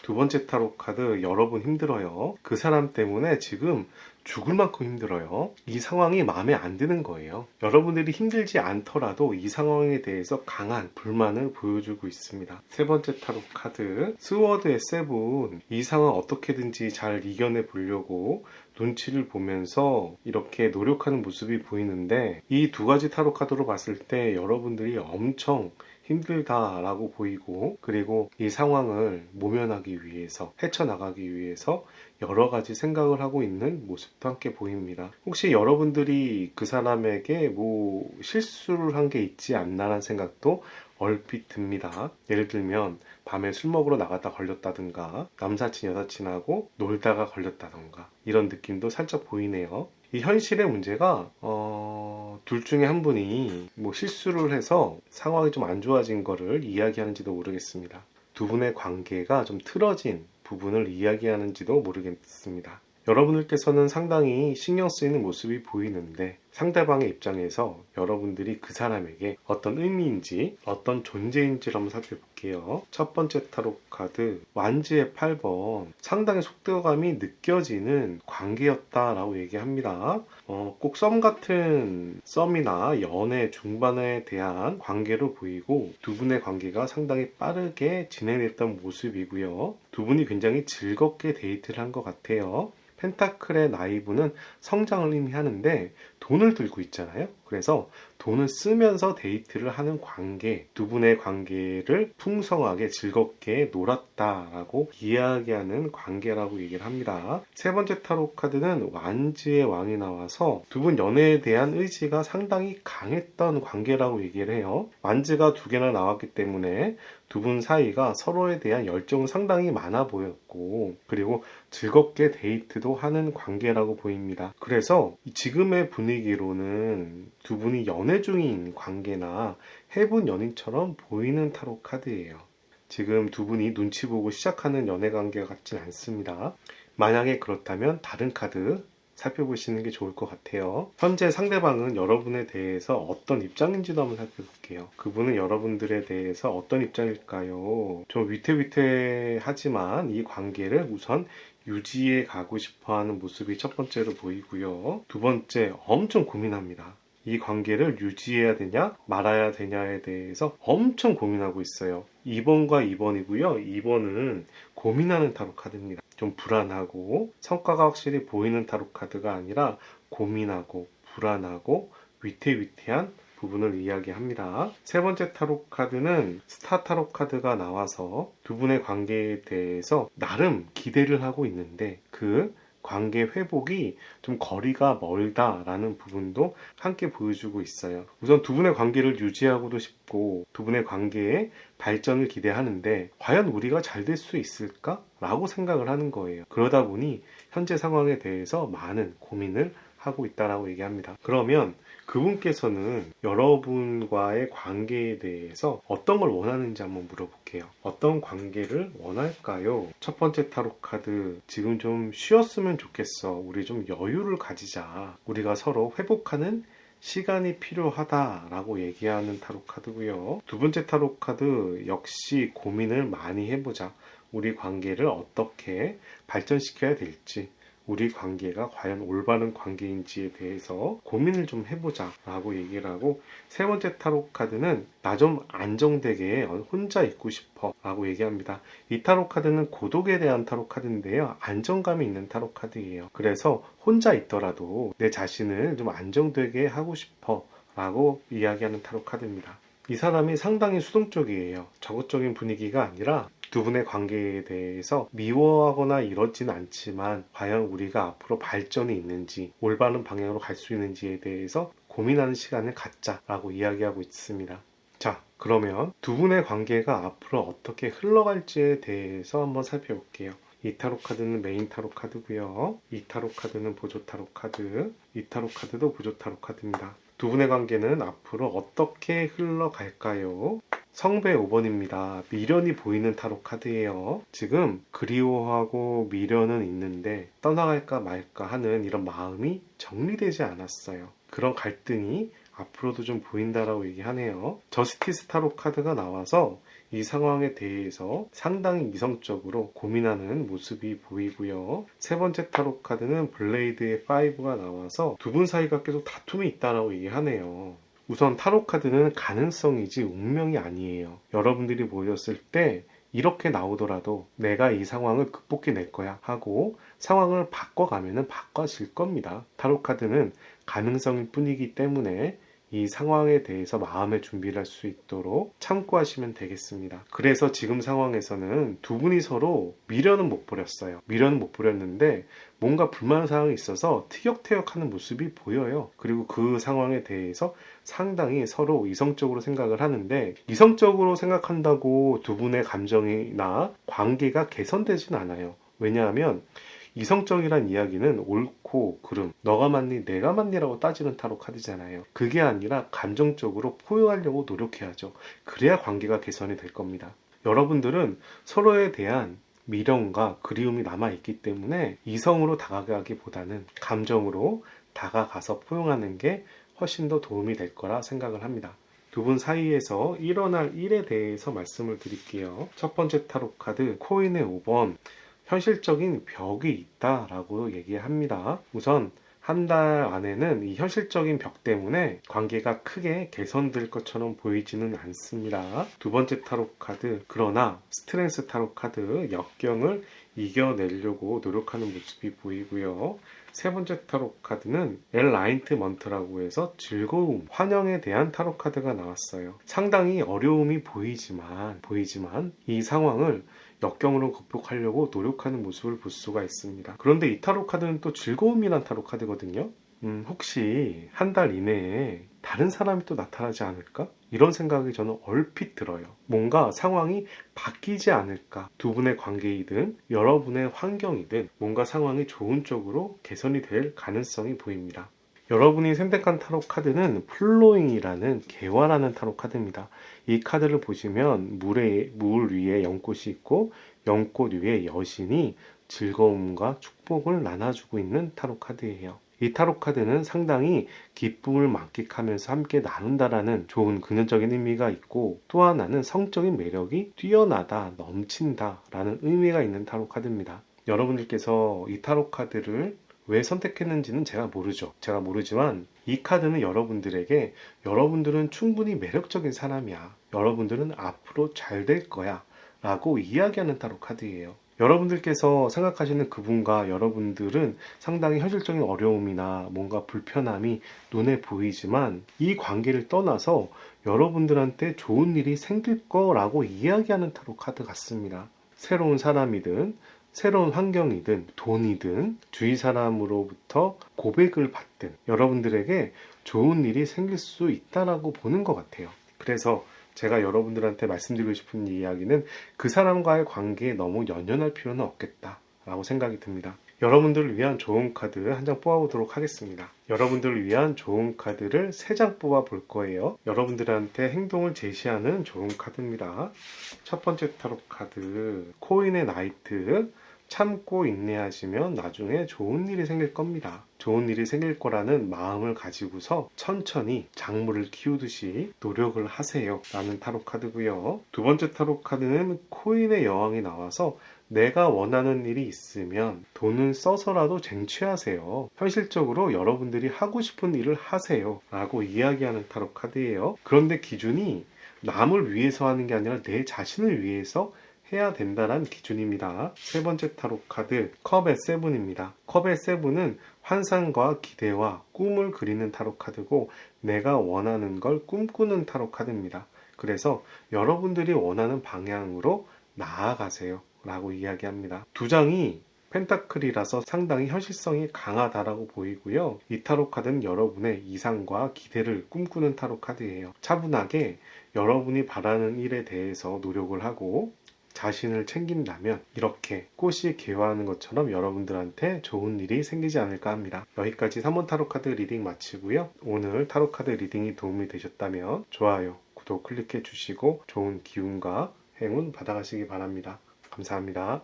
두 번째 타로 카드, 여러분 힘들어요. 그 사람 때문에 지금 죽을 만큼 힘들어요. 이 상황이 마음에 안 드는 거예요. 여러분들이 힘들지 않더라도 이 상황에 대해서 강한 불만을 보여주고 있습니다. 세 번째 타로 카드, 스워드의 세븐. 이 상황 어떻게든지 잘 이겨내 보려고 눈치를 보면서 이렇게 노력하는 모습이 보이는데, 이 두 가지 타로 카드로 봤을 때 여러분들이 엄청 힘들다라고 보이고, 그리고 이 상황을 모면하기 위해서, 헤쳐나가기 위해서 여러 가지 생각을 하고 있는 모습도 함께 보입니다. 혹시 여러분들이 그 사람에게 뭐 실수를 한 게 있지 않나라는 생각도 얼핏 듭니다. 예를 들면 밤에 술 먹으러 나갔다 걸렸다든가, 남사친 여사친하고 놀다가 걸렸다든가, 이런 느낌도 살짝 보이네요. 이 현실의 문제가 둘 중에 한 분이 뭐 실수를 해서 상황이 좀 안 좋아진 거를 이야기하는지도 모르겠습니다. 두 분의 관계가 좀 틀어진 부분을 이야기하는지도 모르겠습니다. 여러분들께서는 상당히 신경 쓰이는 모습이 보이는데, 상대방의 입장에서 여러분들이 그 사람에게 어떤 의미인지, 어떤 존재인지를 한번 살펴볼게요. 첫 번째 타로 카드, 완지의 8번. 상당히 속도감이 느껴지는 관계였다라고 얘기합니다. 꼭 썸 같은 썸이나 연애 중반에 대한 관계로 보이고, 두 분의 관계가 상당히 빠르게 진행됐던 모습이고요. 두 분이 굉장히 즐겁게 데이트를 한 것 같아요. 펜타클의 나이브는 성장을 의미하는데 돈을 들고 있잖아요. 그래서 돈을 쓰면서 데이트를 하는 관계, 두 분의 관계를 풍성하게 즐겁게 놀았다라고 이야기하는 관계라고 얘기를 합니다. 세 번째 타로 카드는 완지의 왕이 나와서 두 분 연애에 대한 의지가 상당히 강했던 관계라고 얘기를 해요. 완지가 두 개나 나왔기 때문에 두 분 사이가 서로에 대한 열정은 상당히 많아 보였고, 그리고 즐겁게 데이트도 하는 관계라고 보입니다. 그래서 지금의 분위기로는 두 분이 연애 중인 관계나 해본 연인처럼 보이는 타로 카드예요. 지금 두 분이 눈치 보고 시작하는 연애 관계 같진 않습니다. 만약에 그렇다면 다른 카드 살펴보시는 게 좋을 것 같아요. 현재 상대방은 여러분에 대해서 어떤 입장인지도 한번 살펴볼게요. 그분은 여러분들에 대해서 어떤 입장일까요? 좀 위태위태하지만 이 관계를 우선 유지해 가고 싶어 하는 모습이 첫 번째로 보이고요. 두 번째, 엄청 고민합니다. 이 관계를 유지해야 되냐 말아야 되냐에 대해서 엄청 고민하고 있어요. 2번과 2번이고요. 2번은 고민하는 타로 카드입니다. 좀 불안하고 성과가 확실히 보이는 타로 카드가 아니라 고민하고 불안하고 위태위태한 부분을 이야기합니다. 세 번째 타로 카드는 스타 타로 카드가 나와서 두 분의 관계에 대해서 나름 기대를 하고 있는데, 그 관계 회복이 좀 거리가 멀다라는 부분도 함께 보여주고 있어요. 우선 두 분의 관계를 유지하고도 싶고 두 분의 관계의 발전을 기대하는데, 과연 우리가 잘 될 수 있을까? 라고 생각을 하는 거예요. 그러다 보니 현재 상황에 대해서 많은 고민을 하고 있다라고 얘기합니다. 그러면 그분께서는 여러분과의 관계에 대해서 어떤 걸 원하는지 한번 물어볼게요. 어떤 관계를 원할까요? 첫 번째 타로 카드, 지금 좀 쉬었으면 좋겠어. 우리 좀 여유를 가지자. 우리가 서로 회복하는 시간이 필요하다라고 얘기하는 타로 카드고요. 두 번째 타로 카드, 역시 고민을 많이 해보자. 우리 관계를 어떻게 발전시켜야 될지, 우리 관계가 과연 올바른 관계인지에 대해서 고민을 좀 해보자 라고 얘기를 하고, 세 번째 타로 카드는 나 좀 안정되게 혼자 있고 싶어 라고 얘기합니다. 이 타로 카드는 고독에 대한 타로 카드인데요, 안정감이 있는 타로 카드예요. 그래서 혼자 있더라도 내 자신을 좀 안정되게 하고 싶어 라고 이야기하는 타로 카드입니다. 이 사람이 상당히 수동적이에요. 적극적인 분위기가 아니라 두 분의 관계에 대해서 미워하거나 이러진 않지만 과연 우리가 앞으로 발전이 있는지, 올바른 방향으로 갈 수 있는지에 대해서 고민하는 시간을 갖자라고 이야기하고 있습니다. 자, 그러면 두 분의 관계가 앞으로 어떻게 흘러갈지에 대해서 한번 살펴볼게요. 이 타로 카드는 메인 타로 카드고요. 이 타로 카드는 보조 타로 카드, 이 타로 카드도 보조 타로 카드입니다. 두 분의 관계는 앞으로 어떻게 흘러갈까요? 성배 5번입니다. 미련이 보이는 타로 카드예요. 지금 그리워하고 미련은 있는데 떠나갈까 말까 하는 이런 마음이 정리되지 않았어요. 그런 갈등이 앞으로도 좀 보인다라고 얘기하네요. 저스티스 타로 카드가 나와서 이 상황에 대해서 상당히 이성적으로 고민하는 모습이 보이고요. 세 번째 타로 카드는 블레이드의 5가 나와서 두 분 사이가 계속 다툼이 있다라고 얘기하네요. 우선 타로 카드는 가능성이지 운명이 아니에요. 여러분들이 모였을 때 이렇게 나오더라도 내가 이 상황을 극복해낼 거야 하고 상황을 바꿔가면 바꿔질 겁니다. 타로 카드는 가능성일 뿐이기 때문에 이 상황에 대해서 마음의 준비를 할 수 있도록 참고하시면 되겠습니다. 그래서 지금 상황에서는 두 분이 서로 미련은 못 버렸어요. 미련은 못 버렸는데 뭔가 불만 사항이 있어서 티격태격하는 모습이 보여요. 그리고 그 상황에 대해서 상당히 서로 이성적으로 생각을 하는데, 이성적으로 생각한다고 두 분의 감정이나 관계가 개선되진 않아요. 왜냐하면 이성적이란 이야기는 옳고 그름, 너가 맞니 내가 맞니라고 따지는 타로 카드잖아요. 그게 아니라 감정적으로 포용하려고 노력해야죠. 그래야 관계가 개선이 될 겁니다. 여러분들은 서로에 대한 미련과 그리움이 남아있기 때문에 이성으로 다가가기보다는 감정으로 다가가서 포용하는 게 훨씬 더 도움이 될 거라 생각을 합니다. 두 분 사이에서 일어날 일에 대해서 말씀을 드릴게요. 첫 번째 타로 카드 코인의 5번, 현실적인 벽이 있다라고 얘기합니다. 우선 한 달 안에는 이 현실적인 벽 때문에 관계가 크게 개선될 것처럼 보이지는 않습니다. 두 번째 타로 카드, 그러나 스트렝스 타로 카드, 역경을 이겨내려고 노력하는 모습이 보이고요. 세 번째 타로 카드는 엘라인트먼트라고 해서 즐거움, 환영에 대한 타로 카드가 나왔어요. 상당히 어려움이 보이지만 이 상황을 역경으로 극복하려고 노력하는 모습을 볼 수가 있습니다. 그런데 이 타로 카드는 또 즐거움이란 타로 카드거든요. 혹시 한 달 이내에 다른 사람이 또 나타나지 않을까? 이런 생각이 저는 얼핏 들어요. 뭔가 상황이 바뀌지 않을까? 두 분의 관계이든 여러분의 환경이든 뭔가 상황이 좋은 쪽으로 개선이 될 가능성이 보입니다. 여러분이 선택한 타로 카드는 플로잉이라는 개화라는 타로 카드입니다. 이 카드를 보시면 물 위에 연꽃이 있고 연꽃 위에 여신이 즐거움과 축복을 나눠주고 있는 타로 카드예요. 이 타로 카드는 상당히 기쁨을 만끽하면서 함께 나눈다라는 좋은 긍정적인 의미가 있고, 또 하나는 성적인 매력이 뛰어나다, 넘친다라는 의미가 있는 타로 카드입니다. 여러분들께서 이 타로 카드를 왜 선택했는지는 제가 모르지만 이 카드는 여러분들에게 여러분들은 충분히 매력적인 사람이야, 여러분들은 앞으로 잘 될 거야 라고 이야기하는 타로 카드예요. 여러분들께서 생각하시는 그분과 여러분들은 상당히 현실적인 어려움이나 뭔가 불편함이 눈에 보이지만 이 관계를 떠나서 여러분들한테 좋은 일이 생길 거라고 이야기하는 타로 카드 같습니다. 새로운 사람이든 새로운 환경이든 돈이든 주위 사람으로부터 고백을 받든 여러분들에게 좋은 일이 생길 수 있다라고 보는 것 같아요. 그래서 제가 여러분들한테 말씀드리고 싶은 이야기는 그 사람과의 관계에 너무 연연할 필요는 없겠다라고 생각이 듭니다. 여러분들을 위한 좋은 카드 한 장 뽑아보도록 하겠습니다. 여러분들을 위한 좋은 카드를 3장 뽑아볼 거예요. 여러분들한테 행동을 제시하는 좋은 카드입니다. 첫 번째 타로 카드 코인의 나이트, 참고 인내하시면 나중에 좋은 일이 생길 겁니다. 좋은 일이 생길 거라는 마음을 가지고서 천천히 작물을 키우듯이 노력을 하세요 라는 타로 카드고요. 두 번째 타로 카드는 코인의 여왕이 나와서 내가 원하는 일이 있으면 돈을 써서라도 쟁취하세요. 현실적으로 여러분들이 하고 싶은 일을 하세요. 라고 이야기하는 타로 카드예요. 그런데 기준이 남을 위해서 하는 게 아니라 내 자신을 위해서 해야 된다는 기준입니다. 세 번째 타로 카드 컵의 세븐입니다. 컵의 세븐은 환상과 기대와 꿈을 그리는 타로 카드고 내가 원하는 걸 꿈꾸는 타로 카드입니다. 그래서 여러분들이 원하는 방향으로 나아가세요 라고 이야기합니다. 두 장이 펜타클이라서 상당히 현실성이 강하다라고 보이고요. 이 타로 카드는 여러분의 이상과 기대를 꿈꾸는 타로 카드예요. 차분하게 여러분이 바라는 일에 대해서 노력을 하고 자신을 챙긴다면 이렇게 꽃이 개화하는 것처럼 여러분들한테 좋은 일이 생기지 않을까 합니다. 여기까지 3번 타로카드 리딩 마치고요. 오늘 타로카드 리딩이 도움이 되셨다면 좋아요, 구독 클릭해 주시고 좋은 기운과 행운 받아가시기 바랍니다. 감사합니다.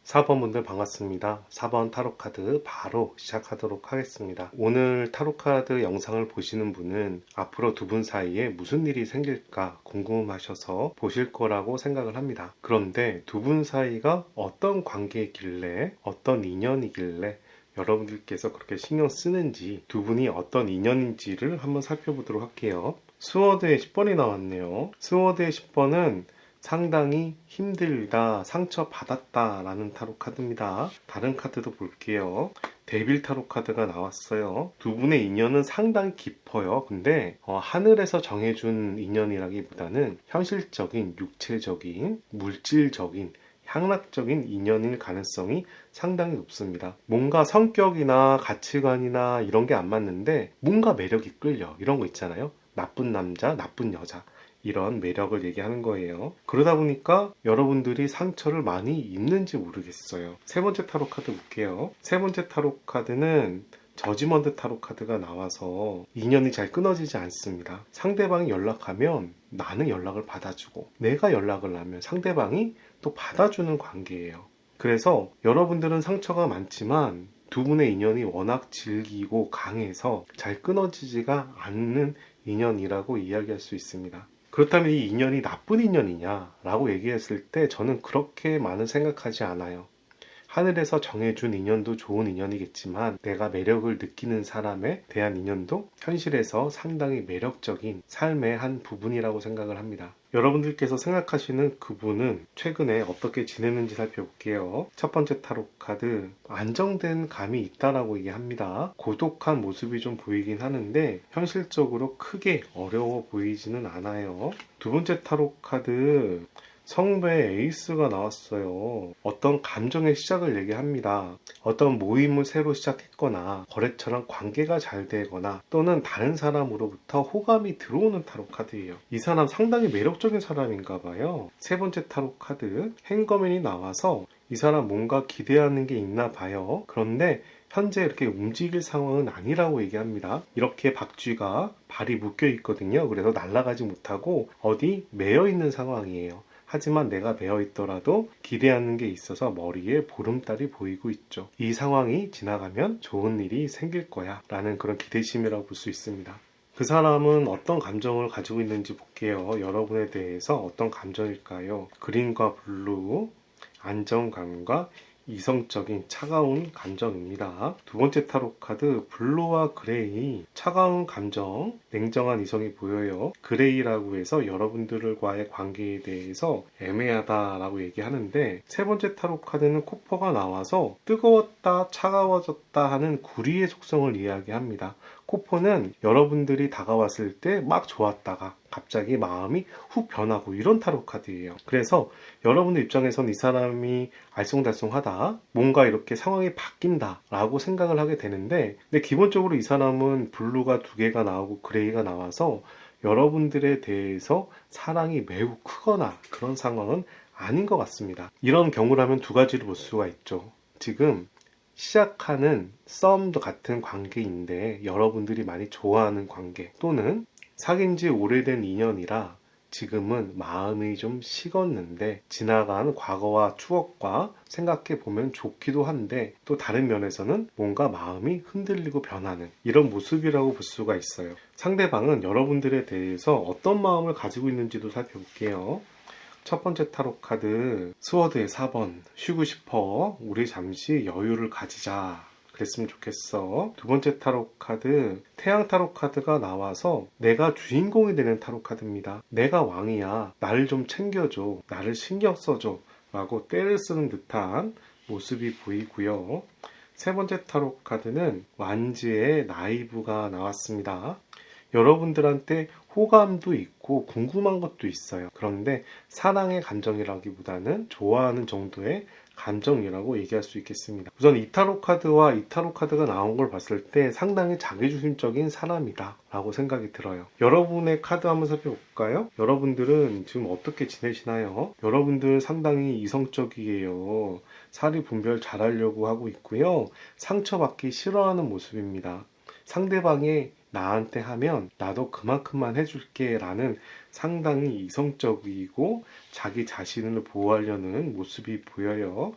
4번 분들 반갑습니다. 4번 타로카드 바로 시작하도록 하겠습니다. 오늘 타로카드 영상을 보시는 분은 앞으로 두 분 사이에 무슨 일이 생길까 궁금하셔서 보실 거라고 생각을 합니다. 그런데 두 분 사이가 어떤 관계이길래 어떤 인연이길래 여러분들께서 그렇게 신경 쓰는지 두 분이 어떤 인연인지를 한번 살펴보도록 할게요. 스워드의 10번이 나왔네요. 스워드의 10번은 상당히 힘들다, 상처받았다 라는 타로 카드입니다. 다른 카드도 볼게요. 데빌 타로 카드가 나왔어요. 두 분의 인연은 상당히 깊어요. 근데 하늘에서 정해준 인연이라기보다는 현실적인, 육체적인, 물질적인, 향락적인 인연일 가능성이 상당히 높습니다. 뭔가 성격이나 가치관이나 이런 게 안 맞는데 뭔가 매력이 끌려. 이런 거 있잖아요. 나쁜 남자, 나쁜 여자. 이런 매력을 얘기하는 거예요. 그러다 보니까 여러분들이 상처를 많이 입는지 모르겠어요. 세 번째 타로 카드 볼게요. 세 번째 타로 카드는 저지먼트 타로 카드가 나와서 인연이 잘 끊어지지 않습니다. 상대방이 연락하면 나는 연락을 받아주고 내가 연락을 하면 상대방이 또 받아주는 관계예요. 그래서 여러분들은 상처가 많지만 두 분의 인연이 워낙 질기고 강해서 잘 끊어지지가 않는 인연이라고 이야기할 수 있습니다. 그렇다면 이 인연이 나쁜 인연이냐라고 얘기했을 때 저는 그렇게 많은 생각하지 않아요. 하늘에서 정해준 인연도 좋은 인연이겠지만 내가 매력을 느끼는 사람에 대한 인연도 현실에서 상당히 매력적인 삶의 한 부분이라고 생각을 합니다. 여러분들께서 생각하시는 그분은 최근에 어떻게 지내는지 살펴볼게요. 첫 번째 타로 카드 안정된 감이 있다라고 얘기합니다. 고독한 모습이 좀 보이긴 하는데 현실적으로 크게 어려워 보이지는 않아요. 두 번째 타로 카드 성배의 에이스가 나왔어요. 어떤 감정의 시작을 얘기합니다. 어떤 모임을 새로 시작했거나 거래처랑 관계가 잘 되거나 또는 다른 사람으로부터 호감이 들어오는 타로 카드예요. 이 사람 상당히 매력적인 사람인가 봐요. 세 번째 타로 카드 행거맨이 나와서 이 사람 뭔가 기대하는 게 있나 봐요. 그런데 현재 이렇게 움직일 상황은 아니라고 얘기합니다. 이렇게 박쥐가 발이 묶여 있거든요. 그래서 날아가지 못하고 어디 매여 있는 상황이에요. 하지만 내가 매어 있더라도 기대하는 게 있어서 머리에 보름달이 보이고 있죠. 이 상황이 지나가면 좋은 일이 생길 거야 라는 그런 기대심이라고 볼 수 있습니다. 그 사람은 어떤 감정을 가지고 있는지 볼게요. 여러분에 대해서 어떤 감정일까요? 그린과 블루, 안정감과 이성적인 차가운 감정입니다. 두 번째 타로 카드 블루와 그레이 차가운 감정, 냉정한 이성이 보여요. 그레이라고 해서 여러분들과의 관계에 대해서 애매하다라고 얘기하는데 세 번째 타로 카드는 코퍼가 나와서 뜨거웠다, 차가워졌다 하는 구리의 속성을 이야기합니다. 코퍼는 여러분들이 다가왔을 때 막 좋았다가 갑자기 마음이 훅 변하고 이런 타로 카드예요. 그래서 여러분들 입장에선 이 사람이 알쏭달쏭하다, 뭔가 이렇게 상황이 바뀐다 라고 생각을 하게 되는데 근데 기본적으로 이 사람은 블루가 2개가 나오고 그레이가 나와서 여러분들에 대해서 사랑이 매우 크거나 그런 상황은 아닌 것 같습니다. 이런 경우라면 두 가지를 볼 수가 있죠. 지금 시작하는 썸도 같은 관계인데 여러분들이 많이 좋아하는 관계 또는 사귄 지 오래된 인연이라 지금은 마음이 좀 식었는데 지나간 과거와 추억과 생각해 보면 좋기도 한데 또 다른 면에서는 뭔가 마음이 흔들리고 변하는 이런 모습이라고 볼 수가 있어요. 상대방은 여러분들에 대해서 어떤 마음을 가지고 있는지도 살펴볼게요. 첫 번째 타로 카드 스워드의 4번 쉬고 싶어 우리 잠시 여유를 가지자 그랬으면 좋겠어. 두 번째 타로 카드 태양 타로 카드가 나와서 내가 주인공이 되는 타로 카드입니다. 내가 왕이야. 나를 좀 챙겨줘. 나를 신경 써줘. 라고 떼를 쓰는 듯한 모습이 보이고요. 세 번째 타로 카드는 완지의 나이브가 나왔습니다. 여러분들한테 호감도 있고 궁금한 것도 있어요. 그런데 사랑의 감정이라기보다는 좋아하는 정도의 감정이라고 얘기할 수 있겠습니다. 우선 이 타로 카드와 이 타로 카드가 나온 걸 봤을 때 상당히 자기중심적인 사람이다 라고 생각이 들어요. 여러분의 카드 한번 살펴볼까요? 여러분들은 지금 어떻게 지내시나요? 여러분들 상당히 이성적이에요. 사리 분별 잘하려고 하고 있고요. 상처받기 싫어하는 모습입니다. 상대방이 나한테 하면 나도 그만큼만 해줄게 라는 상당히 이성적이고 자기 자신을 보호하려는 모습이 보여요.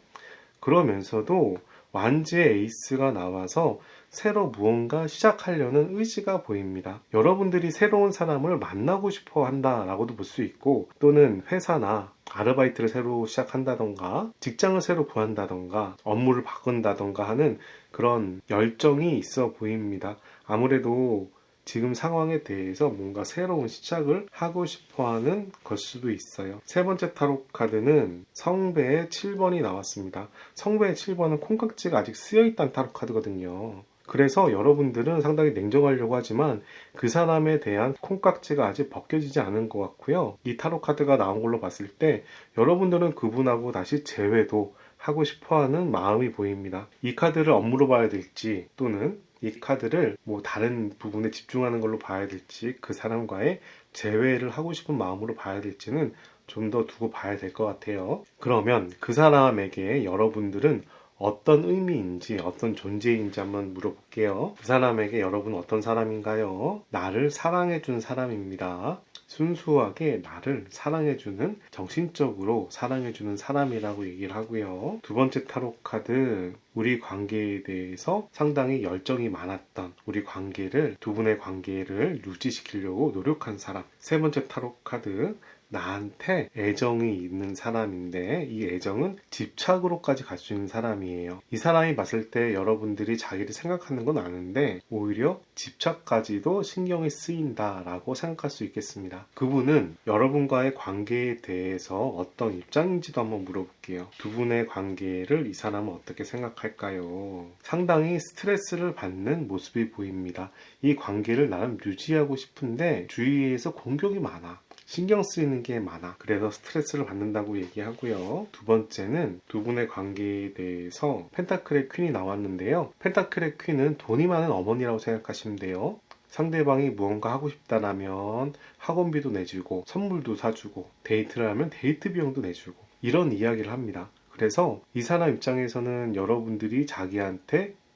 그러면서도 완지의 에이스가 나와서 새로 무언가 시작하려는 의지가 보입니다. 여러분들이 새로운 사람을 만나고 싶어 한다라고도 볼 수 있고 또는 회사나 아르바이트를 새로 시작한다던가 직장을 새로 구한다던가 업무를 바꾼다던가 하는 그런 열정이 있어 보입니다. 아무래도 지금 상황에 대해서 뭔가 새로운 시작을 하고 싶어 하는 걸 수도 있어요. 세 번째 타로 카드는 성배의 7번이 나왔습니다. 성배의 7번은 콩깍지가 아직 쓰여있다는 타로 카드거든요. 그래서 여러분들은 상당히 냉정하려고 하지만 그 사람에 대한 콩깍지가 아직 벗겨지지 않은 것 같고요. 이 타로 카드가 나온 걸로 봤을 때 여러분들은 그분하고 다시 재회도 하고 싶어하는 마음이 보입니다. 이 카드를 업무로 봐야 될지 또는 이 카드를 다른 부분에 집중하는 걸로 봐야 될지 그 사람과의 재회를 하고 싶은 마음으로 봐야 될지는 좀 더 두고 봐야 될 것 같아요. 그러면 그 사람에게 여러분들은 어떤 의미인지 어떤 존재인지 한번 물어볼게요. 그 사람에게 여러분은 어떤 사람인가요? 나를 사랑해준 사람입니다. 순수하게 나를 사랑해주는, 정신적으로 사랑해주는 사람이라고 얘기를 하고요. 두 번째 타로 카드, 우리 관계에 대해서 상당히 열정이 많았던 우리 관계를, 두 분의 관계를 유지시키려고 노력한 사람. 세 번째 타로 카드, 나한테 애정이 있는 사람인데 이 애정은 집착으로까지 갈 수 있는 사람이에요. 이 사람이 봤을 때 여러분들이 자기를 생각하는 건 아는데 오히려 집착까지도 신경이 쓰인다라고 생각할 수 있겠습니다. 그분은 여러분과의 관계에 대해서 어떤 입장인지도 한번 물어볼게요. 두 분의 관계를 이 사람은 어떻게 생각할까요? 상당히 스트레스를 받는 모습이 보입니다. 이 관계를 나름 유지하고 싶은데 주위에서 공격이 많아. 신경 쓰이는 게 많아. 그래서 스트레스를 받는다고 얘기하고요. 두 번째는 두 분의 관계에 대해서 펜타클의 퀸이 나왔는데요. 펜타클의 퀸은 돈이 많은 어머니라고 생각하시면 돼요. 상대방이 무언가 하고 싶다라면 학원비도 내주고 선물도 사주고 데이트를 하면 데이트 비용도 내주고 이런 이야기를 합니다. 그래서 이 사람 입장에서는 여러분들이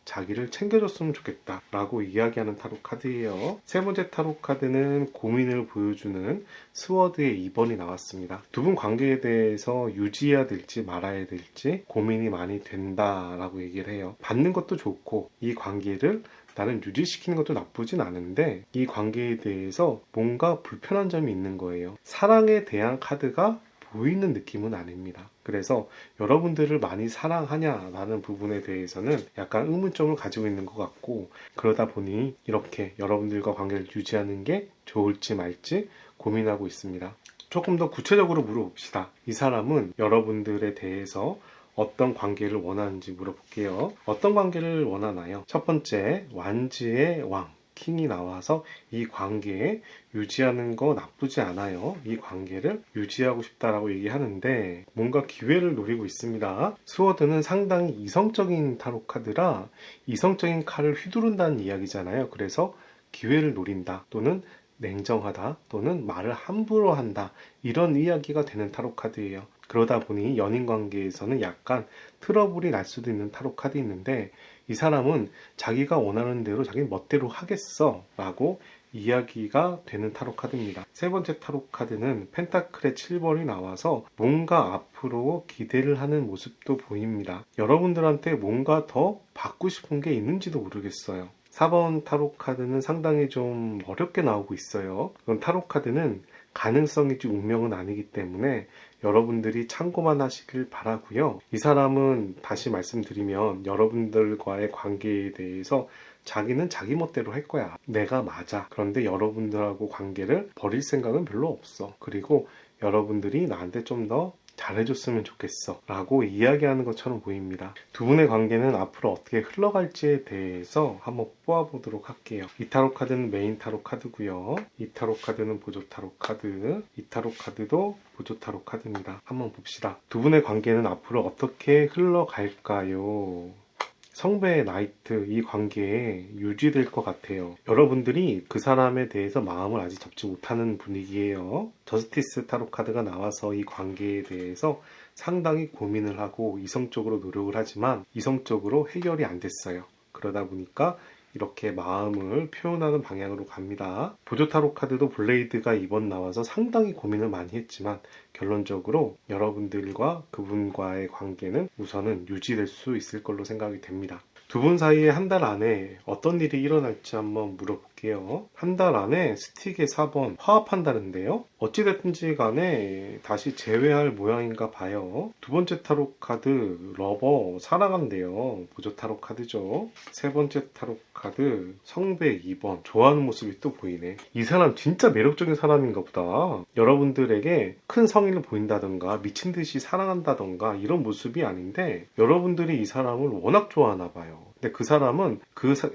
자기를 챙겨줬으면 좋겠다 라고 이야기하는 타로 카드예요. 세 번째 타로 카드는 고민을 보여주는 스워드의 2번이 나왔습니다. 두 분 관계에 대해서 유지해야 될지 말아야 될지 고민이 많이 된다 라고 얘기를 해요. 받는 것도 좋고 이 관계를 나는 유지시키는 것도 나쁘진 않은데 이 관계에 대해서 뭔가 불편한 점이 있는 거예요. 사랑에 대한 카드가 보이는 느낌은 아닙니다. 그래서 여러분들을 많이 사랑하냐라는 부분에 대해서는 약간 의문점을 가지고 있는 것 같고 그러다 보니 이렇게 여러분들과 관계를 유지하는 게 좋을지 말지 고민하고 있습니다. 조금 더 구체적으로 물어봅시다. 이 사람은 여러분들에 대해서 어떤 관계를 원하는지 물어볼게요. 어떤 관계를 원하나요? 첫 번째, 완지의 왕. 킹이 나와서 이 관계에 유지하는 거 나쁘지 않아요. 이 관계를 유지하고 싶다라고 얘기하는데 뭔가 기회를 노리고 있습니다. 스워드는 상당히 이성적인 타로 카드라 이성적인 칼을 휘두른다는 이야기잖아요. 그래서 기회를 노린다 또는 냉정하다 또는 말을 함부로 한다 이런 이야기가 되는 타로 카드예요. 그러다 보니 연인 관계에서는 약간 트러블이 날 수도 있는 타로 카드 있는데 이 사람은 자기가 원하는 대로 자기 멋대로 하겠어 라고 이야기가 되는 타로 카드입니다. 세 번째 타로 카드는 펜타클의 7번이 나와서 뭔가 앞으로 기대를 하는 모습도 보입니다. 여러분들한테 뭔가 더 받고 싶은 게 있는지도 모르겠어요. 4번 타로 카드는 상당히 좀 어렵게 나오고 있어요. 그럼 타로 카드는 가능성이지 운명은 아니기 때문에 여러분들이 참고만 하시길 바라고요. 이 사람은 다시 말씀드리면 여러분들과의 관계에 대해서 자기는 자기 멋대로 할 거야. 내가 맞아. 그런데 여러분들하고 관계를 버릴 생각은 별로 없어. 그리고 여러분들이 나한테 좀 더 잘해줬으면 좋겠어 라고 이야기하는 것처럼 보입니다. 두 분의 관계는 앞으로 어떻게 흘러갈지에 대해서 한번 뽑아보도록 할게요. 이 타로 카드는 메인 타로 카드고요. 이 타로 카드는 보조 타로 카드, 이 타로 카드도 보조 타로 카드입니다. 한번 봅시다. 두 분의 관계는 앞으로 어떻게 흘러갈까요? 성배의 나이트, 이 관계에 유지될 것 같아요. 여러분들이 그 사람에 대해서 마음을 아직 접지 못하는 분위기예요. 저스티스 타로 카드가 나와서 이 관계에 대해서 상당히 고민을 하고 이성적으로 노력을 하지만 이성적으로 해결이 안 됐어요. 그러다 보니까 이렇게 마음을 표현하는 방향으로 갑니다. 보조 타로 카드도 블레이드가 이번 나와서 상당히 고민을 많이 했지만 결론적으로 여러분들과 그분과의 관계는 우선은 유지될 수 있을 걸로 생각이 됩니다. 두 분 사이에 한 달 안에 어떤 일이 일어날지 한번 물어볼게요. 한 달 안에 스틱의 4번 화합한다는데요. 어찌됐든지 간에 다시 재회할 모양인가 봐요. 두 번째 타로 카드 러버 사랑한대요. 보조 타로 카드죠. 세 번째 타로 카드 성배 2번 좋아하는 모습이 또 보이네. 이 사람 진짜 매력적인 사람인가 보다. 여러분들에게 큰 성의를 보인다던가 미친 듯이 사랑한다던가 이런 모습이 아닌데 여러분들이 이 사람을 워낙 좋아하나 봐요. 근데 그 사람은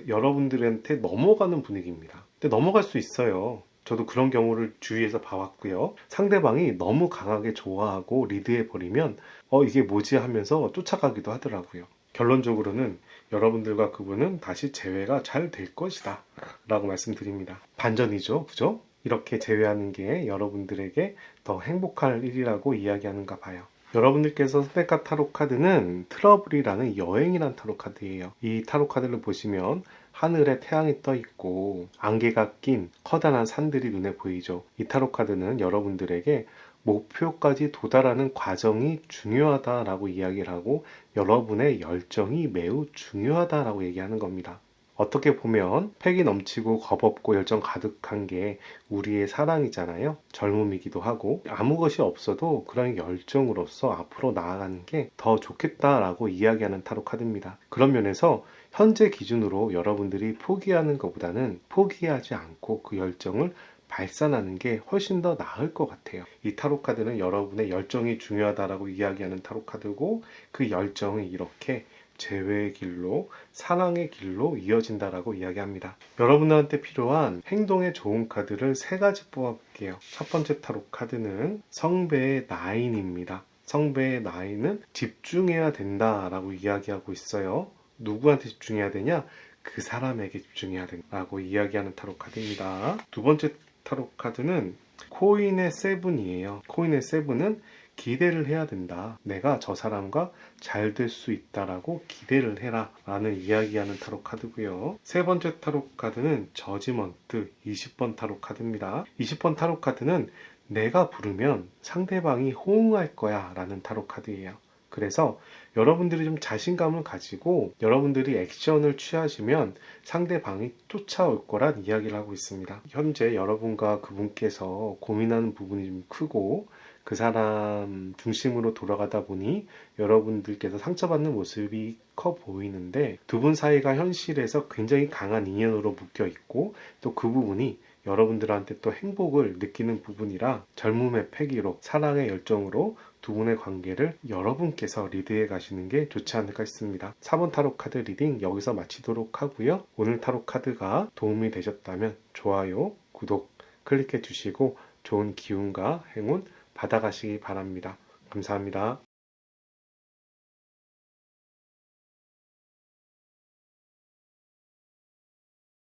여러분들한테 넘어가는 분위기입니다. 근데 넘어갈 수 있어요. 저도 그런 경우를 주위에서 봐왔고요. 상대방이 너무 강하게 좋아하고 리드해버리면 이게 뭐지 하면서 쫓아가기도 하더라고요. 결론적으로는 여러분들과 그분은 다시 재회가 잘 될 것이다 라고 말씀드립니다. 반전이죠, 그죠? 이렇게 재회하는 게 여러분들에게 더 행복할 일이라고 이야기하는가 봐요. 여러분들께서 선택한 타로 카드는 트러블이라는 여행이란 타로 카드예요. 이 타로 카드를 보시면 하늘에 태양이 떠 있고 안개가 낀 커다란 산들이 눈에 보이죠. 이 타로 카드는 여러분들에게 목표까지 도달하는 과정이 중요하다라고 이야기를 하고 여러분의 열정이 매우 중요하다라고 얘기하는 겁니다. 어떻게 보면 패기 넘치고 겁없고 열정 가득한 게 우리의 사랑이잖아요. 젊음이기도 하고 아무 것이 없어도 그런 열정으로서 앞으로 나아가는 게 더 좋겠다라고 이야기하는 타로 카드입니다. 그런 면에서 현재 기준으로 여러분들이 포기하는 것보다는 포기하지 않고 그 열정을 발산하는 게 훨씬 더 나을 것 같아요. 이 타로 카드는 여러분의 열정이 중요하다라고 이야기하는 타로 카드고 그 열정이 이렇게 재회의 길로 사랑의 길로 이어진다라고 이야기합니다. 여러분들한테 필요한 행동에 좋은 카드를 3가지 뽑아볼게요. 첫 번째 타로 카드는 성배의 나인입니다. 성배의 나인은 집중해야 된다라고 이야기하고 있어요. 누구한테 집중해야 되냐? 그 사람에게 집중해야 된다고 이야기하는 타로 카드입니다. 두 번째 타로 카드는 코인의 세븐이에요. 코인의 세븐은 기대를 해야 된다. 내가 저 사람과 잘 될 수 있다라고 기대를 해라 라는 이야기하는 타로 카드고요. 세 번째 타로 카드는 저지먼트 20번 타로 카드입니다. 20번 타로 카드는 내가 부르면 상대방이 호응할 거야 라는 타로 카드예요. 그래서 여러분들이 좀 자신감을 가지고 여러분들이 액션을 취하시면 상대방이 쫓아올 거란 이야기를 하고 있습니다. 현재 여러분과 그분께서 고민하는 부분이 좀 크고 그 사람 중심으로 돌아가다 보니 여러분들께서 상처받는 모습이 커 보이는데 두 분 사이가 현실에서 굉장히 강한 인연으로 묶여 있고 또 그 부분이 여러분들한테 또 행복을 느끼는 부분이라 젊음의 패기로 사랑의 열정으로 두 분의 관계를 여러분께서 리드해 가시는 게 좋지 않을까 싶습니다. 4번 타로 카드 리딩 여기서 마치도록 하고요. 오늘 타로 카드가 도움이 되셨다면 좋아요, 구독 클릭해 주시고 좋은 기운과 행운 받아가시기 바랍니다. 감사합니다.